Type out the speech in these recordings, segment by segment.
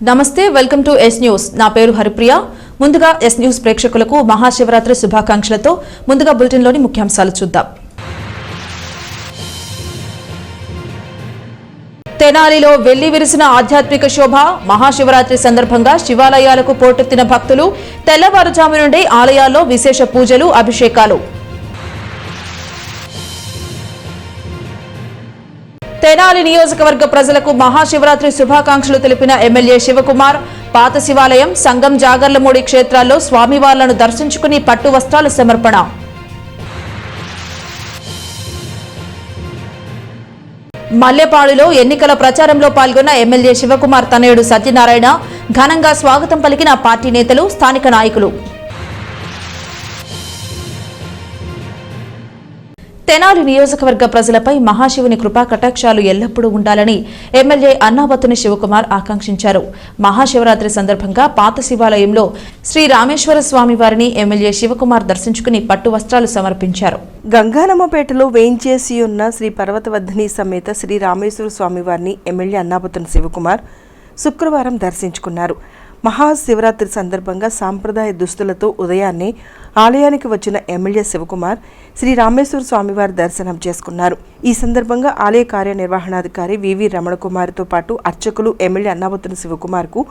నమస్తే, welcome to yes news. నా పేరు హరిప్రియ. ముందుగా ఎస్ న్యూస్ ప్రేక్షకులకు మహాశివరాత్రి శుభాకాంక్షలతో ముందుగా బులెటిన్లోని ముఖ్యాంశాలు చూద్దాం. తెనాలిలో వెళ్లి విరిసిన ఆధ్యాత్మిక శోభ. మహాశివరాత్రి సందర్భంగా శివాలయాలకు పోటెత్తిన భక్తులు. తెల్లవారుజాము నుండి ఆలయాల్లో విశేష పూజలు, అభిషేకాలు. తెనాలి నియోజకవర్గ ప్రజలకు మహాశివరాత్రి శుభాకాంక్షలు తెలిపిన ఎమ్మెల్యే శివకుమార్. పాత శివాలయం, సంగం, జాగర్లమూడి క్షేత్రాల్లో స్వామివార్లను దర్శించుకుని పట్టు వస్త్రాల సమర్పణ. మల్లెపాడులో ఎన్నికల ప్రచారంలో పాల్గొన్న ఎమ్మెల్యే శివకుమార్ తనయుడు సత్యనారాయణ. ఘనంగా స్వాగతం పలికిన పార్టీ నేతలు, స్థానిక నాయకులు. తెనాలి నియోజకవర్గ ప్రజలపై మహాశివుని కృపా కటాక్షాలు ఎల్లప్పుడూ ఉండాలని ఎమ్మెల్యే అన్నాబత్తుని శివకుమార్ ఆకాంక్షించారు. మహాశివరాత్రి సందర్భంగా పాత శివాలయంలో శ్రీ రామేశ్వర స్వామి వారిని ఎమ్మెల్యే శివకుమార్ దర్శించుకుని పట్టు వస్త్రాలు సమర్పించారు. గంగానమ్మపేటలో వేయించేసి ఉన్న శ్రీ పర్వతవర్ధిని సమేత శ్రీ రామేశ్వర స్వామి వారిని ఎమ్మెల్యే అన్నాబత్తుని శివకుమార్ శుక్రవారం దర్శించుకున్నారు. మహాశివరాత్రి సందర్భంగా సాంప్రదాయ దుస్తులతో ఉదయాన్నే ఆలయానికి వచ్చిన ఎమ్మెల్యే శివకుమార్ శ్రీ రామేశ్వర స్వామివారి దర్శనం చేసుకున్నారు. ఈ సందర్భంగా ఆలయ కార్యనిర్వహణాధికారి వివి రమణకుమారితో పాటు అర్చకులు ఎమ్మెల్యే అన్నాబత్తుని శివకుమార్కు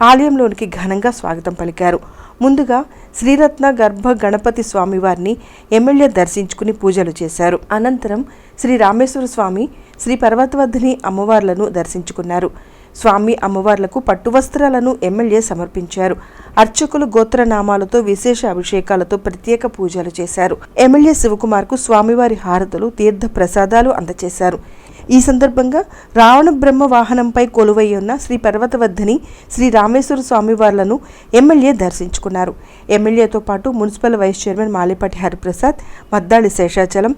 ఆలయంలోనికి ఘనంగా స్వాగతం పలికారు. ముందుగా శ్రీరత్న గర్భ గణపతి స్వామివారిని ఎమ్మెల్యే దర్శించుకుని పూజలు చేశారు. అనంతరం శ్రీ రామేశ్వర స్వామి, శ్రీ పర్వతవర్ధిని అమ్మవార్లను దర్శించుకున్నారు. స్వామి అమ్మవార్లకు పట్టు వస్త్రాలను ఎమ్మెల్యే సమర్పించారు. అర్చకులు గోత్రనామాలతో విశేష అభిషేకాలతో ప్రత్యేక పూజలు చేశారు. ఎమ్మెల్యే శివకుమార్కు స్వామివారి హారతులు, తీర్థ ప్రసాదాలు అందజేశారు. ఈ సందర్భంగా రావణ బ్రహ్మ వాహనంపై కొలువై ఉన్న శ్రీ పర్వతవర్ధిని, శ్రీ రామేశ్వర స్వామివార్లను ఎమ్మెల్యే దర్శించుకున్నారు. ఎమ్మెల్యేతో పాటు municipal vice chairman Malepati Hariprasad, Maddali Seshachalam,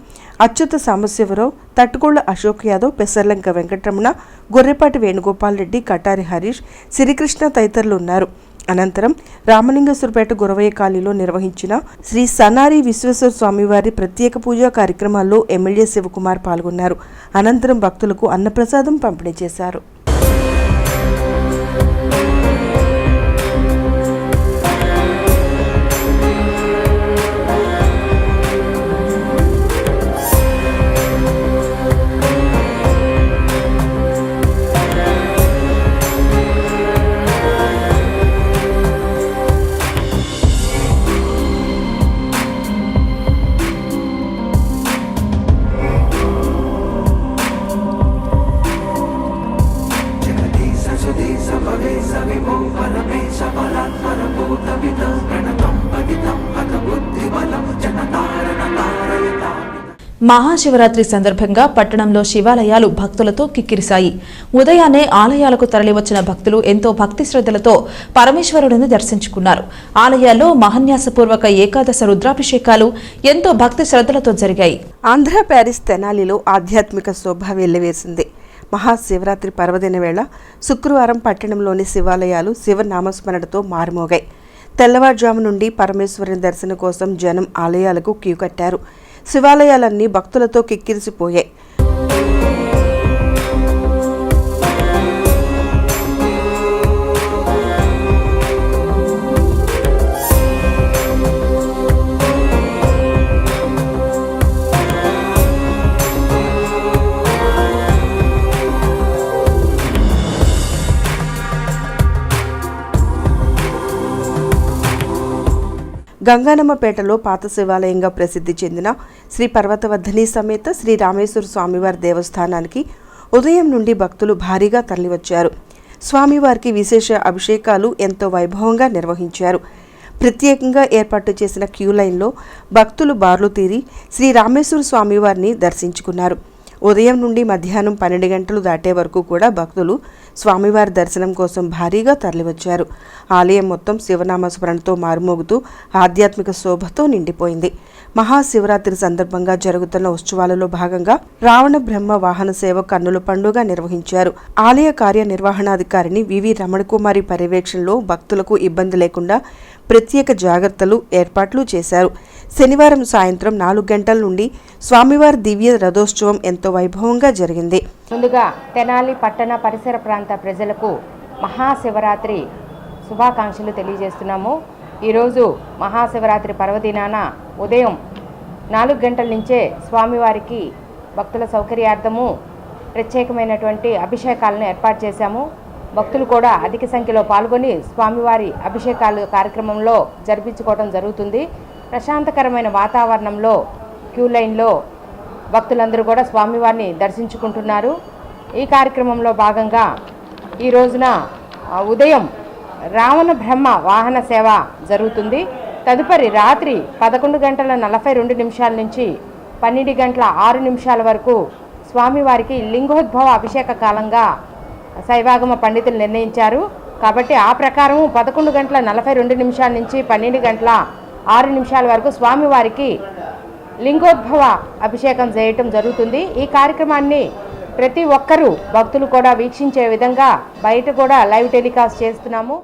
Achyuta Sambasivarao, Tattukolla Ashok Yadav, Pesarlanka Venkataramana, Gorrepati Venugopal Reddy, Katari Harish, Srikrishna తదితరులు ఉన్నారు. అనంతరం రామలింగేశ్వరపేట గురవయ్య కాలనీలో నిర్వహించిన శ్రీ సనారి విశ్వేశ్వర స్వామివారి ప్రత్యేక పూజా కార్యక్రమాల్లో ఎమ్మెల్యే శివకుమార్ పాల్గొన్నారు. అనంతరం భక్తులకు అన్నప్రసాదం పంపిణీ చేశారు. మహాశివరాత్రి సందర్భంగా పట్టణంలో శివాలయాలు భక్తులతో కిక్కిరిశాయి. ఉదయాన్నే ఆలయాలకు తరలివచ్చిన భక్తులు ఎంతో భక్తి శ్రద్ధలతో పరమేశ్వరుడిని దర్శించుకున్నారు. ఆలయాల్లో మహాన్యాసపూర్వక ఏకాదశ రుద్రాభిషేకాలు ఎంతో భక్తి శ్రద్ధలతో జరిగాయి. ఆంధ్ర ప్యారిస్ తెనాలిలో ఆధ్యాత్మిక శోభ వెల్లివేసింది. మహాశివరాత్రి పర్వదిన వేళ శుక్రవారం పట్టణంలోని శివాలయాలు శివనామస్మరణతో మారుమోగాయి. తెల్లవారుజాము నుండి పరమేశ్వరుని దర్శనం కోసం జనం ఆలయాలకు క్యూ కట్టారు. శివాలయాలన్నీ భక్తులతో కిక్కిరిసిపోయాయి. గంగానమ్మపేటలో పాత శివాలయంగా ప్రసిద్ధి చెందిన శ్రీ పర్వతవర్ధిని సమేత శ్రీ రామేశ్వర స్వామివారి దేవస్థానానికి ఉదయం నుండి భక్తులు భారీగా తరలివచ్చారు. స్వామివారికి విశేష అభిషేకాలు ఎంతో వైభవంగా నిర్వహించారు. ప్రత్యేకంగా ఏర్పాటు చేసిన క్యూ లైన్లో భక్తులు బార్లు తీరి శ్రీ రామేశ్వర స్వామివారిని దర్శించుకున్నారు. ఉదయం నుండి మధ్యాహ్నం 12 గంటలు దాటే వరకు కూడా భక్తులు స్వామివారి దర్శనం కోసం భారీగా తరలివచ్చారు. ఆలయం మొత్తం శివనామస్మరణతో మారుమోగుతూ ఆధ్యాత్మిక శోభతో నిండిపోయింది. మహాశివరాత్రి సందర్భంగా జరుగుతున్న ఉత్సవాలలో భాగంగా రావణ బ్రహ్మ వాహన సేవ కన్నుల పండుగ నిర్వహించారు. ఆలయ కార్యనిర్వహణాధికారిని వివి రమణకుమారి పర్యవేక్షణలో భక్తులకు ఇబ్బంది లేకుండా ప్రత్యేక జాగ్రత్తలు ఏర్పాట్లు చేశారు. శనివారం సాయంత్రం 4 గంటల నుండి స్వామివారి దివ్య రథోత్సవం ఎంతో వైభవంగా జరిగింది. ముందుగా తెనాలి పట్టణ పరిసర ప్రాంత ప్రజలకు మహాశివరాత్రి శుభాకాంక్షలు తెలియజేస్తున్నాము. ఈరోజు మహాశివరాత్రి పర్వదినాన ఉదయం 4 గంటల నుంచే స్వామివారికి భక్తుల సౌకర్యార్థము ప్రత్యేకమైనటువంటి అభిషేకాలను ఏర్పాటు చేశాము. భక్తులు కూడా అధిక సంఖ్యలో పాల్గొని స్వామివారి అభిషేకాలు కార్యక్రమంలో జరిపించుకోవడం జరుగుతుంది. ప్రశాంతకరమైన వాతావరణంలో క్యూ లైన్లో భక్తులందరూ కూడా స్వామివారిని దర్శించుకుంటున్నారు. ఈ కార్యక్రమంలో భాగంగా ఈ రోజున ఉదయం రావణ బ్రహ్మ వాహన సేవ జరుగుతుంది. తదుపరి రాత్రి 11:42 నుంచి 12:06 వరకు స్వామివారికి లింగోద్భవ అభిషేక కాలంగా శైవాగమ పండితులు నిర్ణయించారు. కాబట్టి ఆ ప్రకారం 11:42 నుంచి 12:06 వరకు స్వామివారికి లింగోద్భవ అభిషేకం చేయటం జరుగుతుంది. ఈ కార్యక్రమాన్ని ప్రతి ఒక్కరూ భక్తులు కూడా వీక్షించే విధంగా బయట కూడా లైవ్ టెలికాస్ట్ చేస్తున్నాము.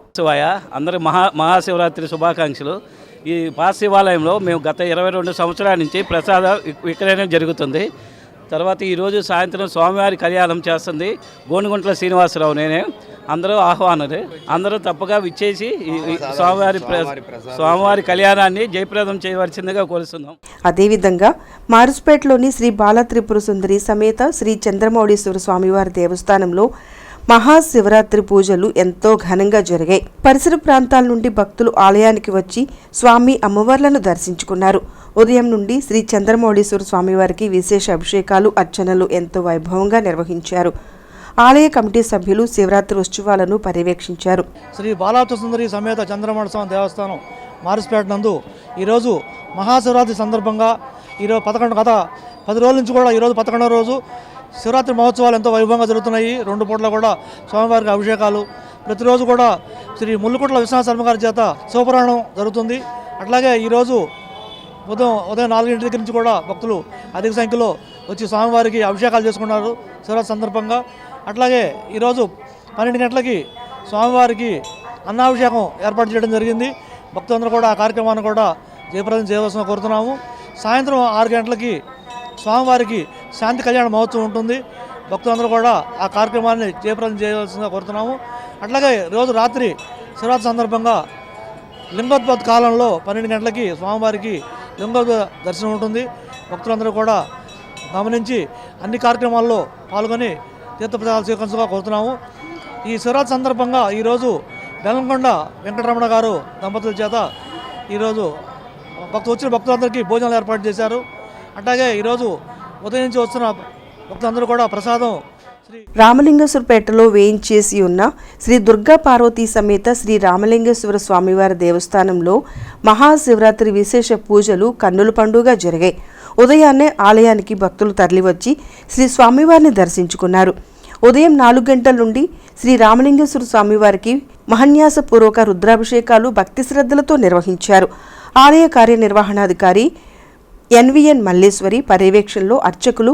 అందరూ మహాశివరాత్రి శుభాకాంక్షలు. ఈ శివాలయంలో మేము గత 22 సంవత్సరాల నుంచి ప్రసాద విక్రయణం జరుగుతుంది. తర్వాత ఈరోజు సాయంత్రం స్వామివారి కళ్యాణం చేస్తుంది గోనుగుంట్ల శ్రీనివాసరావు నేనే. అందరూ ఆహ్వానులే, అందరూ తప్పగా విచ్చేసి స్వామివారి కళ్యాణాన్ని జయప్రదం చేయవలసిందిగా కోరుతున్నాం. అదేవిధంగా మారుస్పేటలోని శ్రీ బాలత్రిపుర సుందరి సమేత శ్రీ చంద్రమౌళీశ్వర స్వామివారి దేవస్థానంలో మహాశివరాత్రి పూజలు ఎంతో ఘనంగా జరిగాయి. పరిసర ప్రాంతాల నుండి భక్తులు ఆలయానికి వచ్చి స్వామి అమ్మవార్లను దర్శించుకున్నారు. ఉదయం నుండి శ్రీ చంద్రమౌళీశ్వర స్వామివారికి విశేష అభిషేకాలు, అర్చనలు ఎంతో వైభవంగా నిర్వహించారు. ఆలయ కమిటీ సభ్యులు శివరాత్రి ఉత్సవాలను పర్యవేక్షించారు. శ్రీ బాలత్రిపుర సుందరి సమేత చంద్రమౌళి స్వామి దేవస్థానం మారుస్పేట నందు ఈరోజు మహాశివరాత్రి సందర్భంగా ఈరోజు గత 10 రోజుల నుంచి కూడా ఈరోజు 11వ రోజు శివరాత్రి మహోత్సవాలు ఎంతో వైభవంగా జరుగుతున్నాయి. 2 పూట్ల కూడా స్వామివారికి అభిషేకాలు, ప్రతిరోజు కూడా శ్రీ ముల్లుకుట్ల విశ్వనాథ శర్మ గారి చేత శివపురాణం జరుగుతుంది. అట్లాగే ఈరోజు ఉదయం 4 గంటల దగ్గర నుంచి కూడా భక్తులు అధిక సంఖ్యలో వచ్చి స్వామివారికి అభిషేకాలు చేసుకున్నారు శివరాత్రి సందర్భంగా. అట్లాగే ఈరోజు 12 గంటలకి స్వామివారికి అన్నాభిషేకం ఏర్పాటు చేయడం జరిగింది. భక్తులందరూ కూడా ఆ కార్యక్రమాన్ని కూడా జయప్రదం చేయవలసిన కోరుతున్నాము. సాయంత్రం 6 గంటలకి స్వామివారికి శాంతి కళ్యాణ మహోత్సవం ఉంటుంది. భక్తులందరూ కూడా ఆ కార్యక్రమాన్ని జయప్రదం చేయవలసిందిగా కోరుతున్నాము. అట్లాగే రోజు రాత్రి శివరాత్రి సందర్భంగా లింగోద్భవ కాలంలో 12 గంటలకి స్వామివారికి లింగోద్భవ దర్శనం ఉంటుంది. భక్తులందరూ కూడా గమనించి అన్ని కార్యక్రమాల్లో పాల్గొని తీర్థప్రసాదాలు స్వీకరించగా కోరుతున్నాము. ఈ శివరాత్రి సందర్భంగా ఈరోజు బెల్లంకొండ వెంకటరమణ గారు దంపతుల చేత ఈరోజు వచ్చిన భక్తులందరికీ భోజనాలు ఏర్పాటు చేశారు. అట్లాగే ఈరోజు ఉదయం నుంచి వస్తున్న భక్తులందరూ కూడా ప్రసాదం రామలింగేశ్వరపేటలో వేయించేసి ఉన్న శ్రీ దుర్గా పార్వతీ సమేత శ్రీ రామలింగేశ్వర స్వామివారి దేవస్థానంలో మహాశివరాత్రి విశేష పూజలు కన్నుల పండుగ జరిగాయి. ఉదయాన్నే ఆలయానికి భక్తులు తరలివచ్చి శ్రీ స్వామివారిని దర్శించుకున్నారు. ఉదయం 4 గంటల నుండి శ్రీ రామలింగేశ్వర స్వామివారికి మహాన్యాసపూర్వక రుద్రాభిషేకాలు భక్తి శ్రద్ధలతో నిర్వహించారు. ఆలయ కార్యనిర్వహణాధికారి ఎన్విఎన్ మల్లేశ్వరి పర్యవేక్షణలో అర్చకులు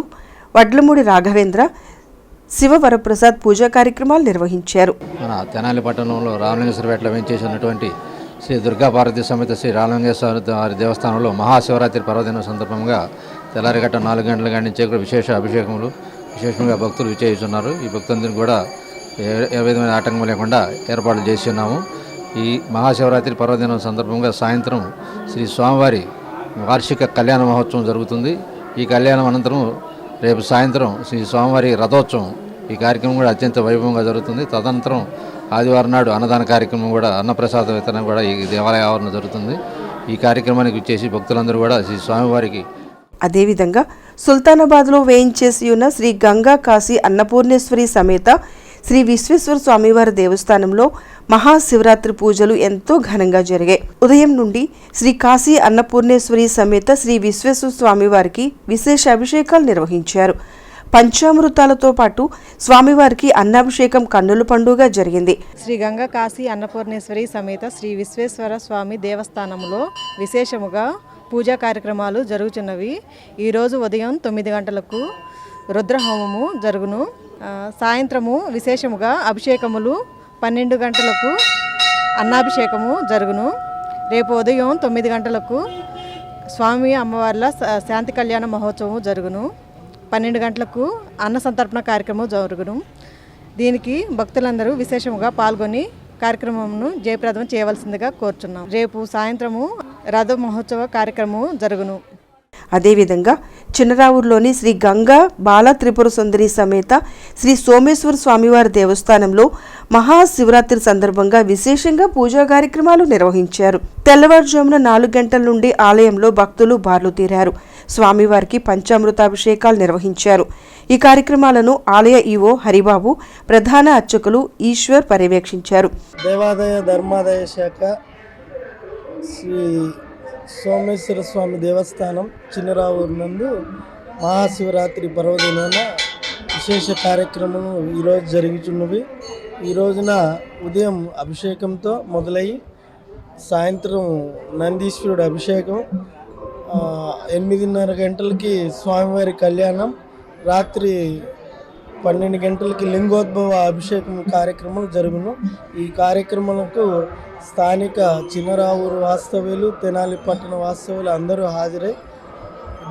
వడ్లమూడి రాఘవేంద్ర, శివవరప్రసాద్ పూజా కార్యక్రమాలు నిర్వహించారు. మన తెనాలి పట్టణంలో రామలింగేశ్వరపేటలో వేయించేసినటువంటి శ్రీ దుర్గా పార్వతీ సమేత శ్రీ రామలింగేశ్వర వారి దేవస్థానంలో మహాశివరాత్రి పర్వదినం సందర్భంగా తెల్లారిగట్ట 4 గంటల కాడి నుంచి కూడా విశేష అభిషేకములు విశేషంగా భక్తులు విచ్చేస్తున్నారు. ఈ భక్తులందరినీ కూడా ఏ విధమైన ఆటంకం లేకుండా ఏర్పాట్లు చేసి ఉన్నాము. ఈ మహాశివరాత్రి పర్వదినం సందర్భంగా సాయంత్రం శ్రీ స్వామివారి వార్షిక కళ్యాణ మహోత్సవం జరుగుతుంది. ఈ కళ్యాణం అనంతరం రేపు సాయంత్రం శ్రీ స్వామివారి రథోత్సవం, ఈ కార్యక్రమం కూడా అత్యంత వైభవంగా జరుగుతుంది. తదనంతరం ఆదివారం నాడు అన్నదాన కార్యక్రమం కూడా, అన్నప్రసాద వితరణ కూడా ఈ దేవాలయ ఆవరణ జరుగుతుంది. ఈ కార్యక్రమానికి వచ్చేసి భక్తులందరూ కూడా శ్రీ స్వామివారికి. అదేవిధంగా సుల్తానాబాద్లో వేయించేసి ఉన్న శ్రీ గంగా కాశీ అన్నపూర్ణేశ్వరి సమేత శ్రీ విశ్వేశ్వర స్వామివారి దేవస్థానంలో మహాశివరాత్రి పూజలు ఎంతో ఘనంగా జరిగాయి. ఉదయం నుండి శ్రీ కాశీ అన్నపూర్ణేశ్వరి సమేత శ్రీ విశ్వేశ్వర స్వామివారికి విశేష అభిషేకాలు నిర్వహించారు. పంచామృతాలతో పాటు స్వామివారికి అన్నాభిషేకం కన్నుల పండుగ జరిగింది. శ్రీ గంగా కాశీ అన్నపూర్ణేశ్వరి సమేత శ్రీ విశ్వేశ్వర స్వామి దేవస్థానంలో విశేషముగా పూజా కార్యక్రమాలు జరుగుతున్నవి. ఈరోజు ఉదయం 9 గంటలకు రుద్రహోమము జరుగును. సాయంత్రము విశేషముగా అభిషేకములు 12 గంటలకు అన్నాభిషేకము జరుగును. రేపు ఉదయం 9 గంటలకు స్వామి అమ్మవార్ల శాంతి కళ్యాణ మహోత్సవం జరుగును. 12 గంటలకు అన్న సంతర్పణ కార్యక్రమం జరుగును. దీనికి భక్తులందరూ విశేషముగా పాల్గొని కార్యక్రమంను జయప్రదం చేయవలసిందిగా కోరుచున్నాం. రేపు సాయంత్రము రథ మహోత్సవ కార్యక్రమం జరుగును. అదేవిధంగా చిన్నరావూరులోని శ్రీ గంగా బాల త్రిపుర సుందరి సమేత శ్రీ సోమేశ్వర స్వామివారి దేవస్థానంలో మహాశివరాత్రి సందర్భంగా విశేషంగా పూజా కార్యక్రమాలు నిర్వహించారు. తెల్లవారుజామున 4 గంటల నుండి ఆలయంలో భక్తులు బార్లు తీరారు. స్వామివారికి పంచామృతాభిషేకాలు నిర్వహించారు. ఈ కార్యక్రమాలను ఆలయ ఈవో హరిబాబు, ప్రధాన అర్చకులు ఈశ్వర్ పర్యవేక్షించారు. దేవాదాయ ధర్మాదాయ శాఖ శ్రీ సోమేశ్వర స్వామి దేవస్థానం చిన్నరావూరు నందు మహాశివరాత్రి పర్వదినాన విశేష కార్యక్రమం ఈరోజు జరుగుతున్నవి. ఈ రోజున ఉదయం అభిషేకంతో మొదలయ్యి సాయంత్రం నందీశ్వరుడు అభిషేకం, 8:30 గంటలకి స్వామివారి కళ్యాణం, రాత్రి 12 గంటలకి లింగోద్భవ అభిషేకం కార్యక్రమం జరుగును. ఈ కార్యక్రమాలకు స్థానిక చిన్నరావూరు వాస్తవ్యులు, తెనాలి పట్టణ వాస్తవ్యులు అందరూ హాజరై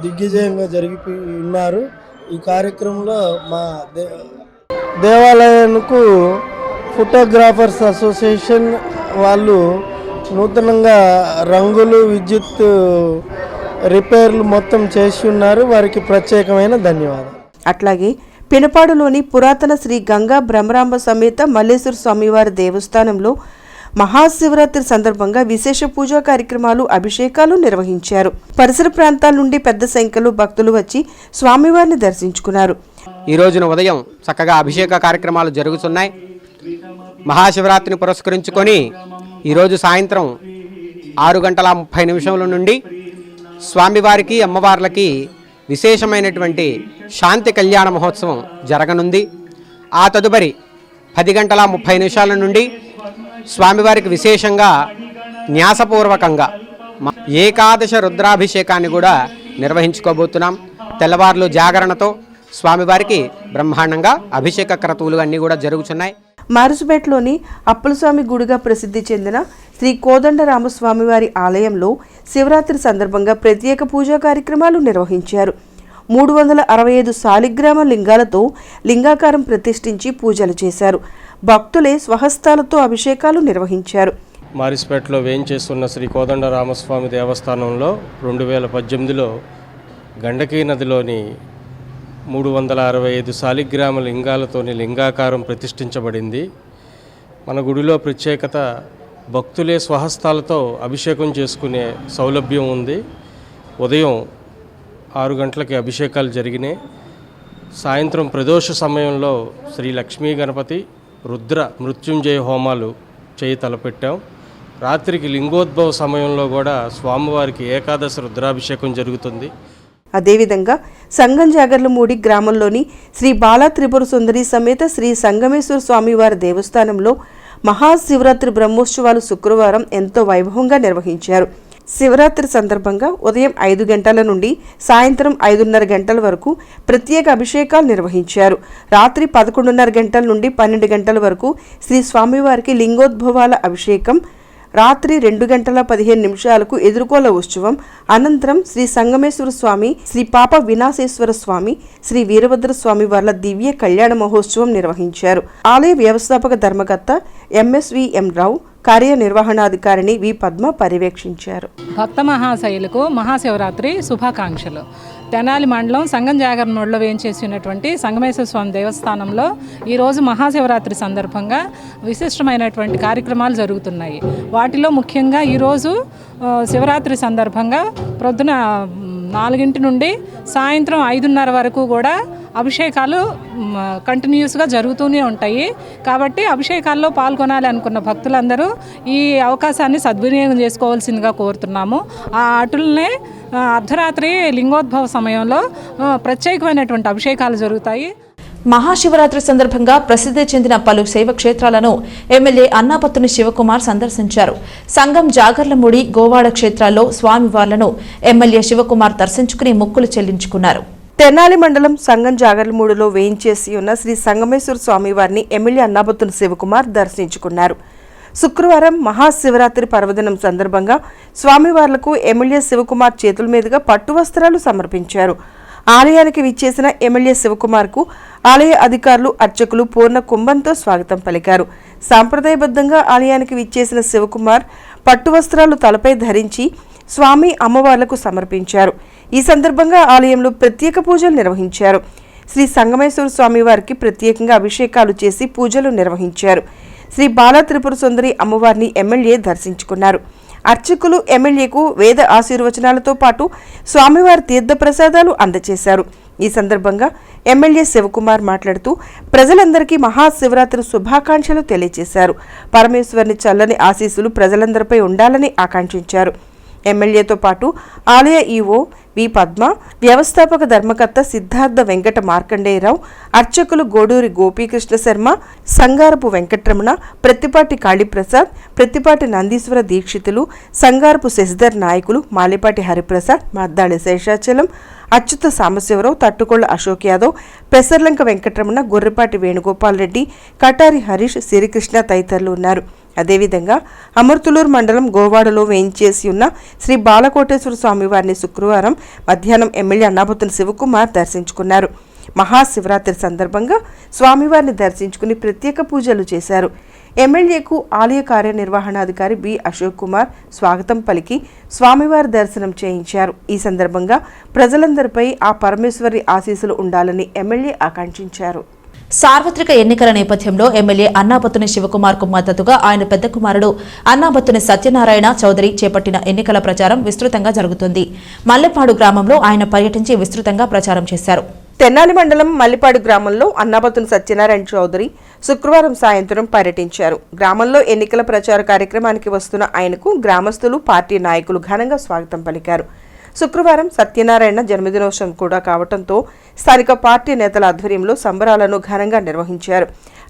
దిగ్విజయంగా జరిగిపోయి ఉన్నారు. ఈ కార్యక్రమంలో మా దేవాలయానికి ఫోటోగ్రాఫర్స్ అసోసియేషన్ వాళ్ళు నూతనంగా రంగులు, విద్యుత్ రిపేర్లు మొత్తం చేసి ఉన్నారు. వారికి ప్రత్యేకమైన ధన్యవాదాలు. అట్లాగే పినపాడులోని పురాతన శ్రీ గంగా బ్రహ్మరాంబ సమేత మల్లేశ్వర స్వామివారి దేవస్థానంలో మహాశివరాత్రి సందర్భంగా విశేష పూజా కార్యక్రమాలు, అభిషేకాలు నిర్వహించారు. పరిసర ప్రాంతాల నుండి పెద్ద సంఖ్యలో భక్తులు వచ్చి స్వామివారిని దర్శించుకున్నారు. ఈ రోజున ఉదయం చక్కగా అభిషేక కార్యక్రమాలు జరుగుతున్నాయి. మహాశివరాత్రిని పురస్కరించుకొని ఈరోజు సాయంత్రం 6:30 నుండి స్వామివారికి, అమ్మవార్లకి విశేషమైనటువంటి శాంతి కళ్యాణ మహోత్సవం జరగనుంది. ఆ తదుపరి 10:30 నుండి స్వామివారికి విశేషంగా న్యాసపూర్వకంగా ఏకాదశ రుద్రాభిషేకాన్ని కూడా నిర్వహించుకోబోతున్నాం. తెల్లవారులు జాగరణతో స్వామివారికి బ్రహ్మాండంగా అభిషేక క్రతువులు అన్నీ కూడా జరుగుతున్నాయి. మారుసుపేటలోని అప్పలస్వామి గుడిగా ప్రసిద్ధి చెందిన శ్రీ కోదండరామస్వామివారి ఆలయంలో శివరాత్రి సందర్భంగా ప్రత్యేక పూజా కార్యక్రమాలు నిర్వహించారు. 365 శాలిగ్రామ లింగాలతో లింగాకారం ప్రతిష్ఠించి పూజలు చేశారు. భక్తులే స్వహస్తాలతో అభిషేకాలు నిర్వహించారు. మారిస్పేటలో వేయించేస్తున్న శ్రీ కోదండరామస్వామి దేవస్థానంలో 2018లో గండకీ నదిలోని 365 శాలిగ్రామ లింగాలతోని లింగాకారం ప్రతిష్ఠించబడింది. మన గుడిలో ప్రత్యేకత భక్తులే స్వహస్తాలతో అభిషేకం చేసుకునే సౌలభ్యం ఉంది. ఉదయం 6 గంటలకి అభిషేకాలు జరిగినాయి. సాయంత్రం ప్రదోష సమయంలో శ్రీ లక్ష్మీ గణపతి, రుద్ర మృత్యుంజయ హోమాలు చేయి తలపెట్టాం. రాత్రికి లింగోద్భవ సమయంలో కూడా స్వామివారికి ఏకాదశి రుద్రాభిషేకం జరుగుతుంది. అదేవిధంగా సంగం జాగర్లమూడి గ్రామంలోని శ్రీ బాల త్రిపుర సుందరి సమేత శ్రీ సంగమేశ్వర స్వామివారి దేవస్థానంలో మహాశివరాత్రి బ్రహ్మోత్సవాలు శుక్రవారం ఎంతో వైభవంగా నిర్వహించారు. శివరాత్రి సందర్భంగా ఉదయం 5 గంటల నుండి సాయంత్రం 5:30 గంటల వరకు ప్రత్యేక అభిషేకాలు నిర్వహించారు. రాత్రి 11:30 గంటల నుండి 12 గంటల వరకు శ్రీ స్వామివారికి లింగోద్భవాల అభిషేకం, రాత్రి 2:15 ఎదుర్కోల ఉత్సవం, అనంతరం శ్రీ సంగమేశ్వర స్వామి, శ్రీ పాప వినాశేశ్వర స్వామి, శ్రీ వీరభద్ర స్వామి వార్ల దివ్య కళ్యాణ మహోత్సవం నిర్వహించారు. ఆలయ వ్యవస్థాపక ధర్మకర్త ఎంఎస్విఎం రావు, కార్యనిర్వహణాధికారిణి వి పద్మ పర్యవేక్షించారు. భక్త మహాశైలకు మహాశివరాత్రి శుభాకాంక్షలు. తెనాలి మండలం సంగం జాగరణలో వేయించేసినటువంటి సంగమేశ్వర స్వామి దేవస్థానంలో ఈరోజు మహాశివరాత్రి సందర్భంగా విశిష్టమైనటువంటి కార్యక్రమాలు జరుగుతున్నాయి. వాటిలో ముఖ్యంగా ఈరోజు శివరాత్రి సందర్భంగా ప్రొద్దున 4 నుండి సాయంత్రం 5:30 వరకు కూడా అభిషేకాలు కంటిన్యూస్గా జరుగుతూనే ఉంటాయి. కాబట్టి అభిషేకాల్లో పాల్గొనాలి అనుకున్న భక్తులందరూ ఈ అవకాశాన్ని సద్వినియోగం చేసుకోవాల్సిందిగా కోరుతున్నాము. అటులనే అర్ధరాత్రి లింగోద్భవ సమయంలో ప్రత్యేకమైనటువంటి అభిషేకాలు జరుగుతాయి. మహాశివరాత్రి సందర్భంగా ప్రసిద్ధి చెందిన పలు శైవ క్షేత్రాలను ఎమ్మెల్యే అన్నాపత్తుని శివకుమార్ సందర్శించారు. సంగం జాగర్లమూడి, గోవాడ క్షేత్రాల్లో స్వామివార్లను ఎమ్మెల్యే శివకుమార్ దర్శించుకుని మొక్కులు చెల్లించుకున్నారు. తెనాలి మండలం సంగం జాగర్లమూడిలో వేయించేసి ఉన్న శ్రీ సంగమేశ్వర స్వామివారిని ఎమ్మెల్యే అన్నాపత్తుని శివకుమార్ దర్శించుకున్నారు. శుక్రవారం మహాశివరాత్రి పర్వదినం సందర్భంగా స్వామివార్లకు ఎమ్మెల్యే శివకుమార్ చేతుల మీదుగా పట్టు వస్త్రాలు సమర్పించారు. ఆలయానికి విచ్చేసిన ఎమ్మెల్యే శివకుమార్కు ఆలయ అధికారులు అర్చకులు పూర్ణ కుంభంతో స్వాగతం పలికారు. సాంప్రదాయబద్ధంగా ఆలయానికి విచ్చేసిన శివకుమార్ పట్టు వస్త్రాలు తలపై ధరించి స్వామి అమ్మవార్లకు సమర్పించారు. ఈ సందర్భంగా ఆలయంలో ప్రత్యేక పూజలు నిర్వహించారు. శ్రీ సంగమేశ్వర స్వామి వారికి ప్రత్యేకంగా అభిషేకాలు చేసి పూజలు నిర్వహించారు. శ్రీ బాలా త్రిపుర సుందరి అమ్మవారిని ఎమ్మెల్యే దర్శించుకున్నారు. అర్చకులు ఎమ్మెల్యేకు వేద ఆశీర్వచనాలతో పాటు స్వామివారి తీర్థప్రసాదాలు అందజేశారు. ఈ సందర్భంగా ఎమ్మెల్యే శివకుమార్ మాట్లాడుతూ ప్రజలందరికీ మహాశివరాత్రి శుభాకాంక్షలు తెలియజేశారు. పరమేశ్వరుని చల్లని ఆశీస్సులు ప్రజలందరిపై ఉండాలని ఆకాంక్షించారు. ఎమ్మెల్యేతో పాటు ఆలయ ఈవో వి పద్మ, వ్యవస్థాపక ధర్మకర్త సిద్ధార్థ వెంకట మార్కండేయరావు, అర్చకులు గోడూరి గోపీకృష్ణ శర్మ, సంగారపు వెంకటరమణ, ప్రత్తిపాటి కాళీప్రసాద్, ప్రత్తిపాటి నందీశ్వర దీక్షితులు, సంగారపు శశిధర్ నాయకులు మాలిపాటి హరిప్రసాద్, మద్దాళి శేషాచలం, అచ్యుత సాంబశివరావు, తట్టుకొళ్ల అశోక్ యాదవ్, పెసర్లంక వెంకటరమణ, గొర్రెపాటి వేణుగోపాల్ రెడ్డి, కటారి హరీష్, సిరికృష్ణ తదితరులు ఉన్నారు. అదేవిధంగా అమర్తులూరు మండలం గోవాడలో వేయించేసి ఉన్న శ్రీ బాలకోటేశ్వర స్వామివారిని శుక్రవారం మధ్యాహ్నం ఎమ్మెల్యే అన్నాబత్తుని శివకుమార్ దర్శించుకున్నారు. మహాశివరాత్రి సందర్భంగా స్వామివారిని దర్శించుకుని ప్రత్యేక పూజలు చేశారు. ఎమ్మెల్యేకు ఆలయ కార్యనిర్వహణాధికారి బి అశోక్ కుమార్ స్వాగతం పలికి స్వామివారి దర్శనం చేయించారు. ఈ సందర్భంగా ప్రజలందరిపై ఆ పరమేశ్వరి ఆశీస్సులు ఉండాలని ఎమ్మెల్యే ఆకాంక్షించారు. సార్వత్రిక ఎన్నికల నేపథ్యంలో ఎమ్మెల్యే అన్నాబత్తుని శివకుమార్ కు మద్దతుగా ఆయన పెద్ద కుమారుడు అన్నాబత్తుని సత్యనారాయణ చౌదరి చేపట్టిన ఎన్నికల ప్రచారం విస్తృతంగా జరుగుతుంది. మల్లెపాడు గ్రామంలో ఆయన పర్యటించి విస్తృతంగా ప్రచారం చేశారు. తెనాలి మండలం మల్లిపాడు గ్రామంలో అన్నాబత్తుని సత్యనారాయణ చౌదరి శుక్రవారం సాయంత్రం పర్యటించారు. గ్రామంలో ఎన్నికల ప్రచార కార్యక్రమానికి వస్తున్న ఆయనకు గ్రామస్తులు, పార్టీ నాయకులు ఘనంగా స్వాగతం పలికారు. శుక్రవారం సత్యనారాయణ జన్మదినోత్సవం కూడా కావడంతో స్థానిక పార్టీ నేతల ఆధ్వర్యంలో సంబరాలను ఘనంగా నిర్వహించారు.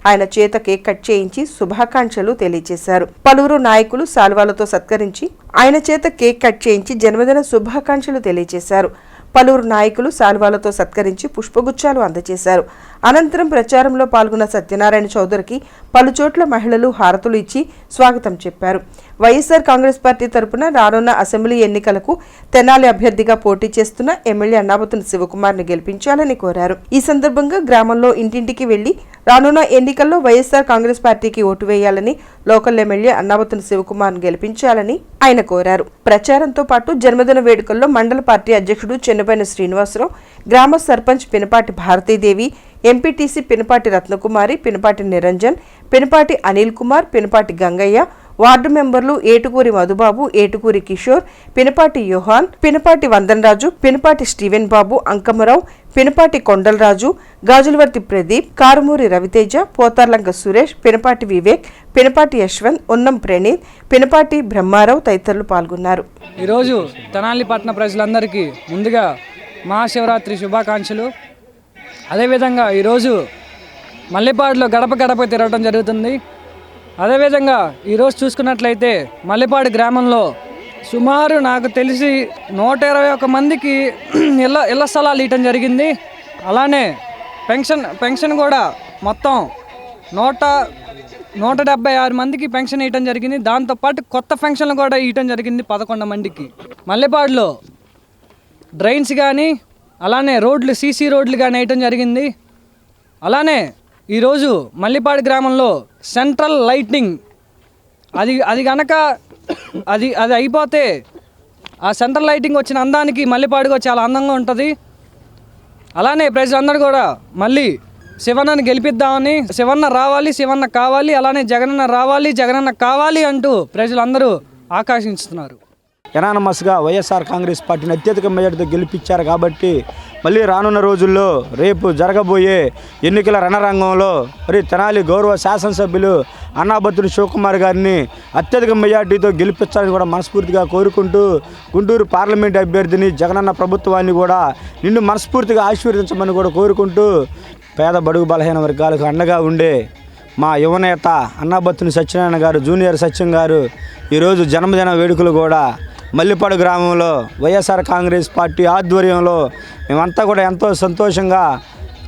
ఆయన చేత కేక్ కట్ చేయించి శుభాకాంక్షలు తెలియజేశారు. పలువురు నాయకులు శాలువాలతో సత్కరించి ఆయన చేత కేక్ కట్ చేయించి జన్మదిన శుభాకాంక్షలు తెలియజేశారు. పలువురు నాయకులు శాలువాలతో సత్కరించి పుష్పగుచ్చాలు అందజేశారు. అనంతరం ప్రచారంలో పాల్గొన్న సత్యనారాయణ చౌదరికి పలుచోట్ల మహిళలు హారతులు ఇచ్చి స్వాగతం చెప్పారు. వైఎస్ఆర్ కాంగ్రెస్ పార్టీ తరపున రానున్న అసెంబ్లీ ఎన్నికలకు తెనాలి అభ్యర్థిగా పోటీ చేస్తున్న ఎమ్మెల్యే అన్నాబత్తుని శివకుమార్ ని గెలిపించాలని కోరారు. ఈ సందర్భంగా గ్రామంలో ఇంటింటికి వెళ్లి రానున్న ఎన్నికల్లో వైఎస్ఆర్ కాంగ్రెస్ పార్టీకి ఓటు వేయాలని, లోకల్ ఎమ్మెల్యే అన్నాబత్తుని శివకుమార్ ని గెలిపించాలని ఆయన కోరారు. ప్రచారంతో పాటు జన్మదిన వేడుకల్లో మండల పార్టీ అధ్యక్షుడు చెన్నపైన శ్రీనివాసరావు, గ్రామ సర్పంచ్ పినపాటి భారతీదేవి, ఎంపీటీసీ పినపాటి రత్నకుమారి, పినపాటి నిరంజన్, పినపాటి అనిల్ కుమార్, పినపాటి గంగయ్య, వార్డు మెంబర్లు ఏటుకూరి మధుబాబు, ఏటుకూరి కిషోర్, పినపాటి యోహాన్, పినపాటి వందనరాజు, పినపాటి స్టీవెన్ బాబు, అంకమరావు, పినపాటి కొండలరాజు, గాజులవర్తి ప్రదీప్, కారుమూరి రవితేజ, పోతార్లంక సురేష్, పినపాటి వివేక్, పినపాటి యశ్వంత్, ఉన్నం ప్రణీత్, పినపాటి బ్రహ్మారావు తదితరులు పాల్గొన్నారు. ఈరోజు తెనాలి పట్టణ ప్రజలందరికీ ముందుగా మహాశివరాత్రి శుభాకాంక్షలు. అదేవిధంగా ఈరోజు మల్లెపాడులో గడప గడప తిరగడం జరుగుతుంది. అదేవిధంగా ఈరోజు చూసుకున్నట్లయితే మల్లెపాడు గ్రామంలో సుమారు నాకు తెలిసి 121 మందికి ఇళ్ల స్థలాలు ఇవ్వటం జరిగింది. అలానే పెన్షన్ కూడా మొత్తం 176 మందికి పెన్షన్ ఇవ్వటం జరిగింది. దాంతోపాటు కొత్త పెన్షన్లు కూడా ఇవ్వటం జరిగింది 11 మందికి. మల్లెపాడులో డ్రైన్స్ కానీ అలానే రోడ్లు, సీసీ రోడ్లు కానీ వేయటం జరిగింది. అలానే ఈరోజు మల్లిపాడు గ్రామంలో సెంట్రల్ లైటింగ్ అది కనుక అది అయిపోతే ఆ సెంట్రల్ లైటింగ్ వచ్చిన అందానికి మల్లిపాడుగా చాలా అందంగా ఉంటుంది. అలానే ప్రజలందరూ కూడా మళ్ళీ శివన్నని గెలిపిద్దామని, శివన్న రావాలి, శివన్న కావాలి, అలానే జగనన్న రావాలి, జగనన్న కావాలి అంటూ ప్రజలందరూ ఆకాంక్షిస్తున్నారు. ఎనానమస్గా వైఎస్ఆర్ కాంగ్రెస్ పార్టీని అత్యధిక మెజార్టీతో గెలిపించారు కాబట్టి మళ్ళీ రానున్న రోజుల్లో రేపు జరగబోయే ఎన్నికల రణరంగంలో మరి తెనాలి గౌరవ శాసనసభ్యులు అన్నాబత్తుని శివకుమార్ గారిని అత్యధిక మెజార్టీతో గెలిపించాలని కూడా మనస్ఫూర్తిగా కోరుకుంటూ గుంటూరు పార్లమెంట్ అభ్యర్థిని జగనన్న ప్రభుత్వాన్ని కూడా నిన్ను మనస్ఫూర్తిగా ఆశీర్వదించమని కూడా కోరుకుంటూ పేద బడుగు బలహీన వర్గాలకు అండగా ఉండే మా యువనేత అన్నాబత్తుని సత్యనారాయణ గారు, జూనియర్ సత్యం గారు ఈరోజు జన్మదిన వేడుకలు కూడా మల్లిపాడు గ్రామంలో వైఎస్ఆర్ కాంగ్రెస్ పార్టీ ఆధ్వర్యంలో మేమంతా కూడా ఎంతో సంతోషంగా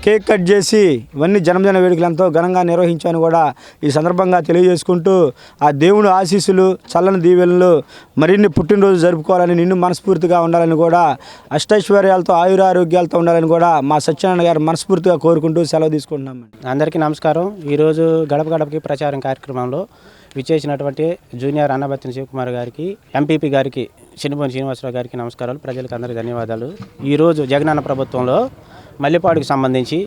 కేక్ కట్ చేసి ఇవన్నీ జన్మదిన వేడుకలు ఎంతో ఘనంగా నిర్వహించామని కూడా ఈ సందర్భంగా తెలియజేసుకుంటూ ఆ దేవుని ఆశీస్సులు చల్లని దీవెనలు మరిన్ని పుట్టినరోజు జరుపుకోవాలని నిన్ను మనస్ఫూర్తిగా ఉండాలని కూడా అష్టైశ్వర్యాలతో ఆయురారోగ్యాలతో ఉండాలని కూడా మా సత్యనారాయణ గారు మనస్ఫూర్తిగా కోరుకుంటూ సెలవు తీసుకుంటున్నాం. అందరికీ నమస్కారం. ఈరోజు గడప గడపకి ప్రచారం కార్యక్రమంలో విచ్చేసినటువంటి జూనియర్ అన్నబత్తిన శివకుమార్ గారికి, ఎంపీపీ గారికి, చిన్నపోని శ్రీనివాసరావు గారికి నమస్కారాలు. ప్రజలకు అందరికీ ధన్యవాదాలు. ఈరోజు జగనన్న ప్రభుత్వంలో మల్లెపాడుకు సంబంధించి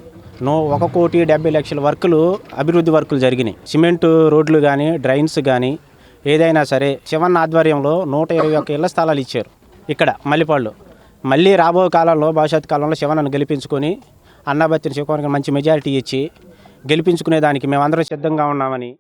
1,70,00,000 వర్కులు, అభివృద్ధి వర్కులు జరిగినాయి. సిమెంటు రోడ్లు కానీ, డ్రైన్స్ కానీ ఏదైనా సరే శివన్న ఆధ్వర్యంలో 121 ఇళ్ల స్థలాలు ఇచ్చారు ఇక్కడ మల్లెపాడులో. మళ్ళీ రాబో కాలంలో, భవిష్యత్ కాలంలో శివన్నను గెలిపించుకొని అన్నబత్తిన శివకుమార్కి మంచి మెజారిటీ ఇచ్చి గెలిపించుకునే దానికి మేమందరం సిద్ధంగా ఉన్నామని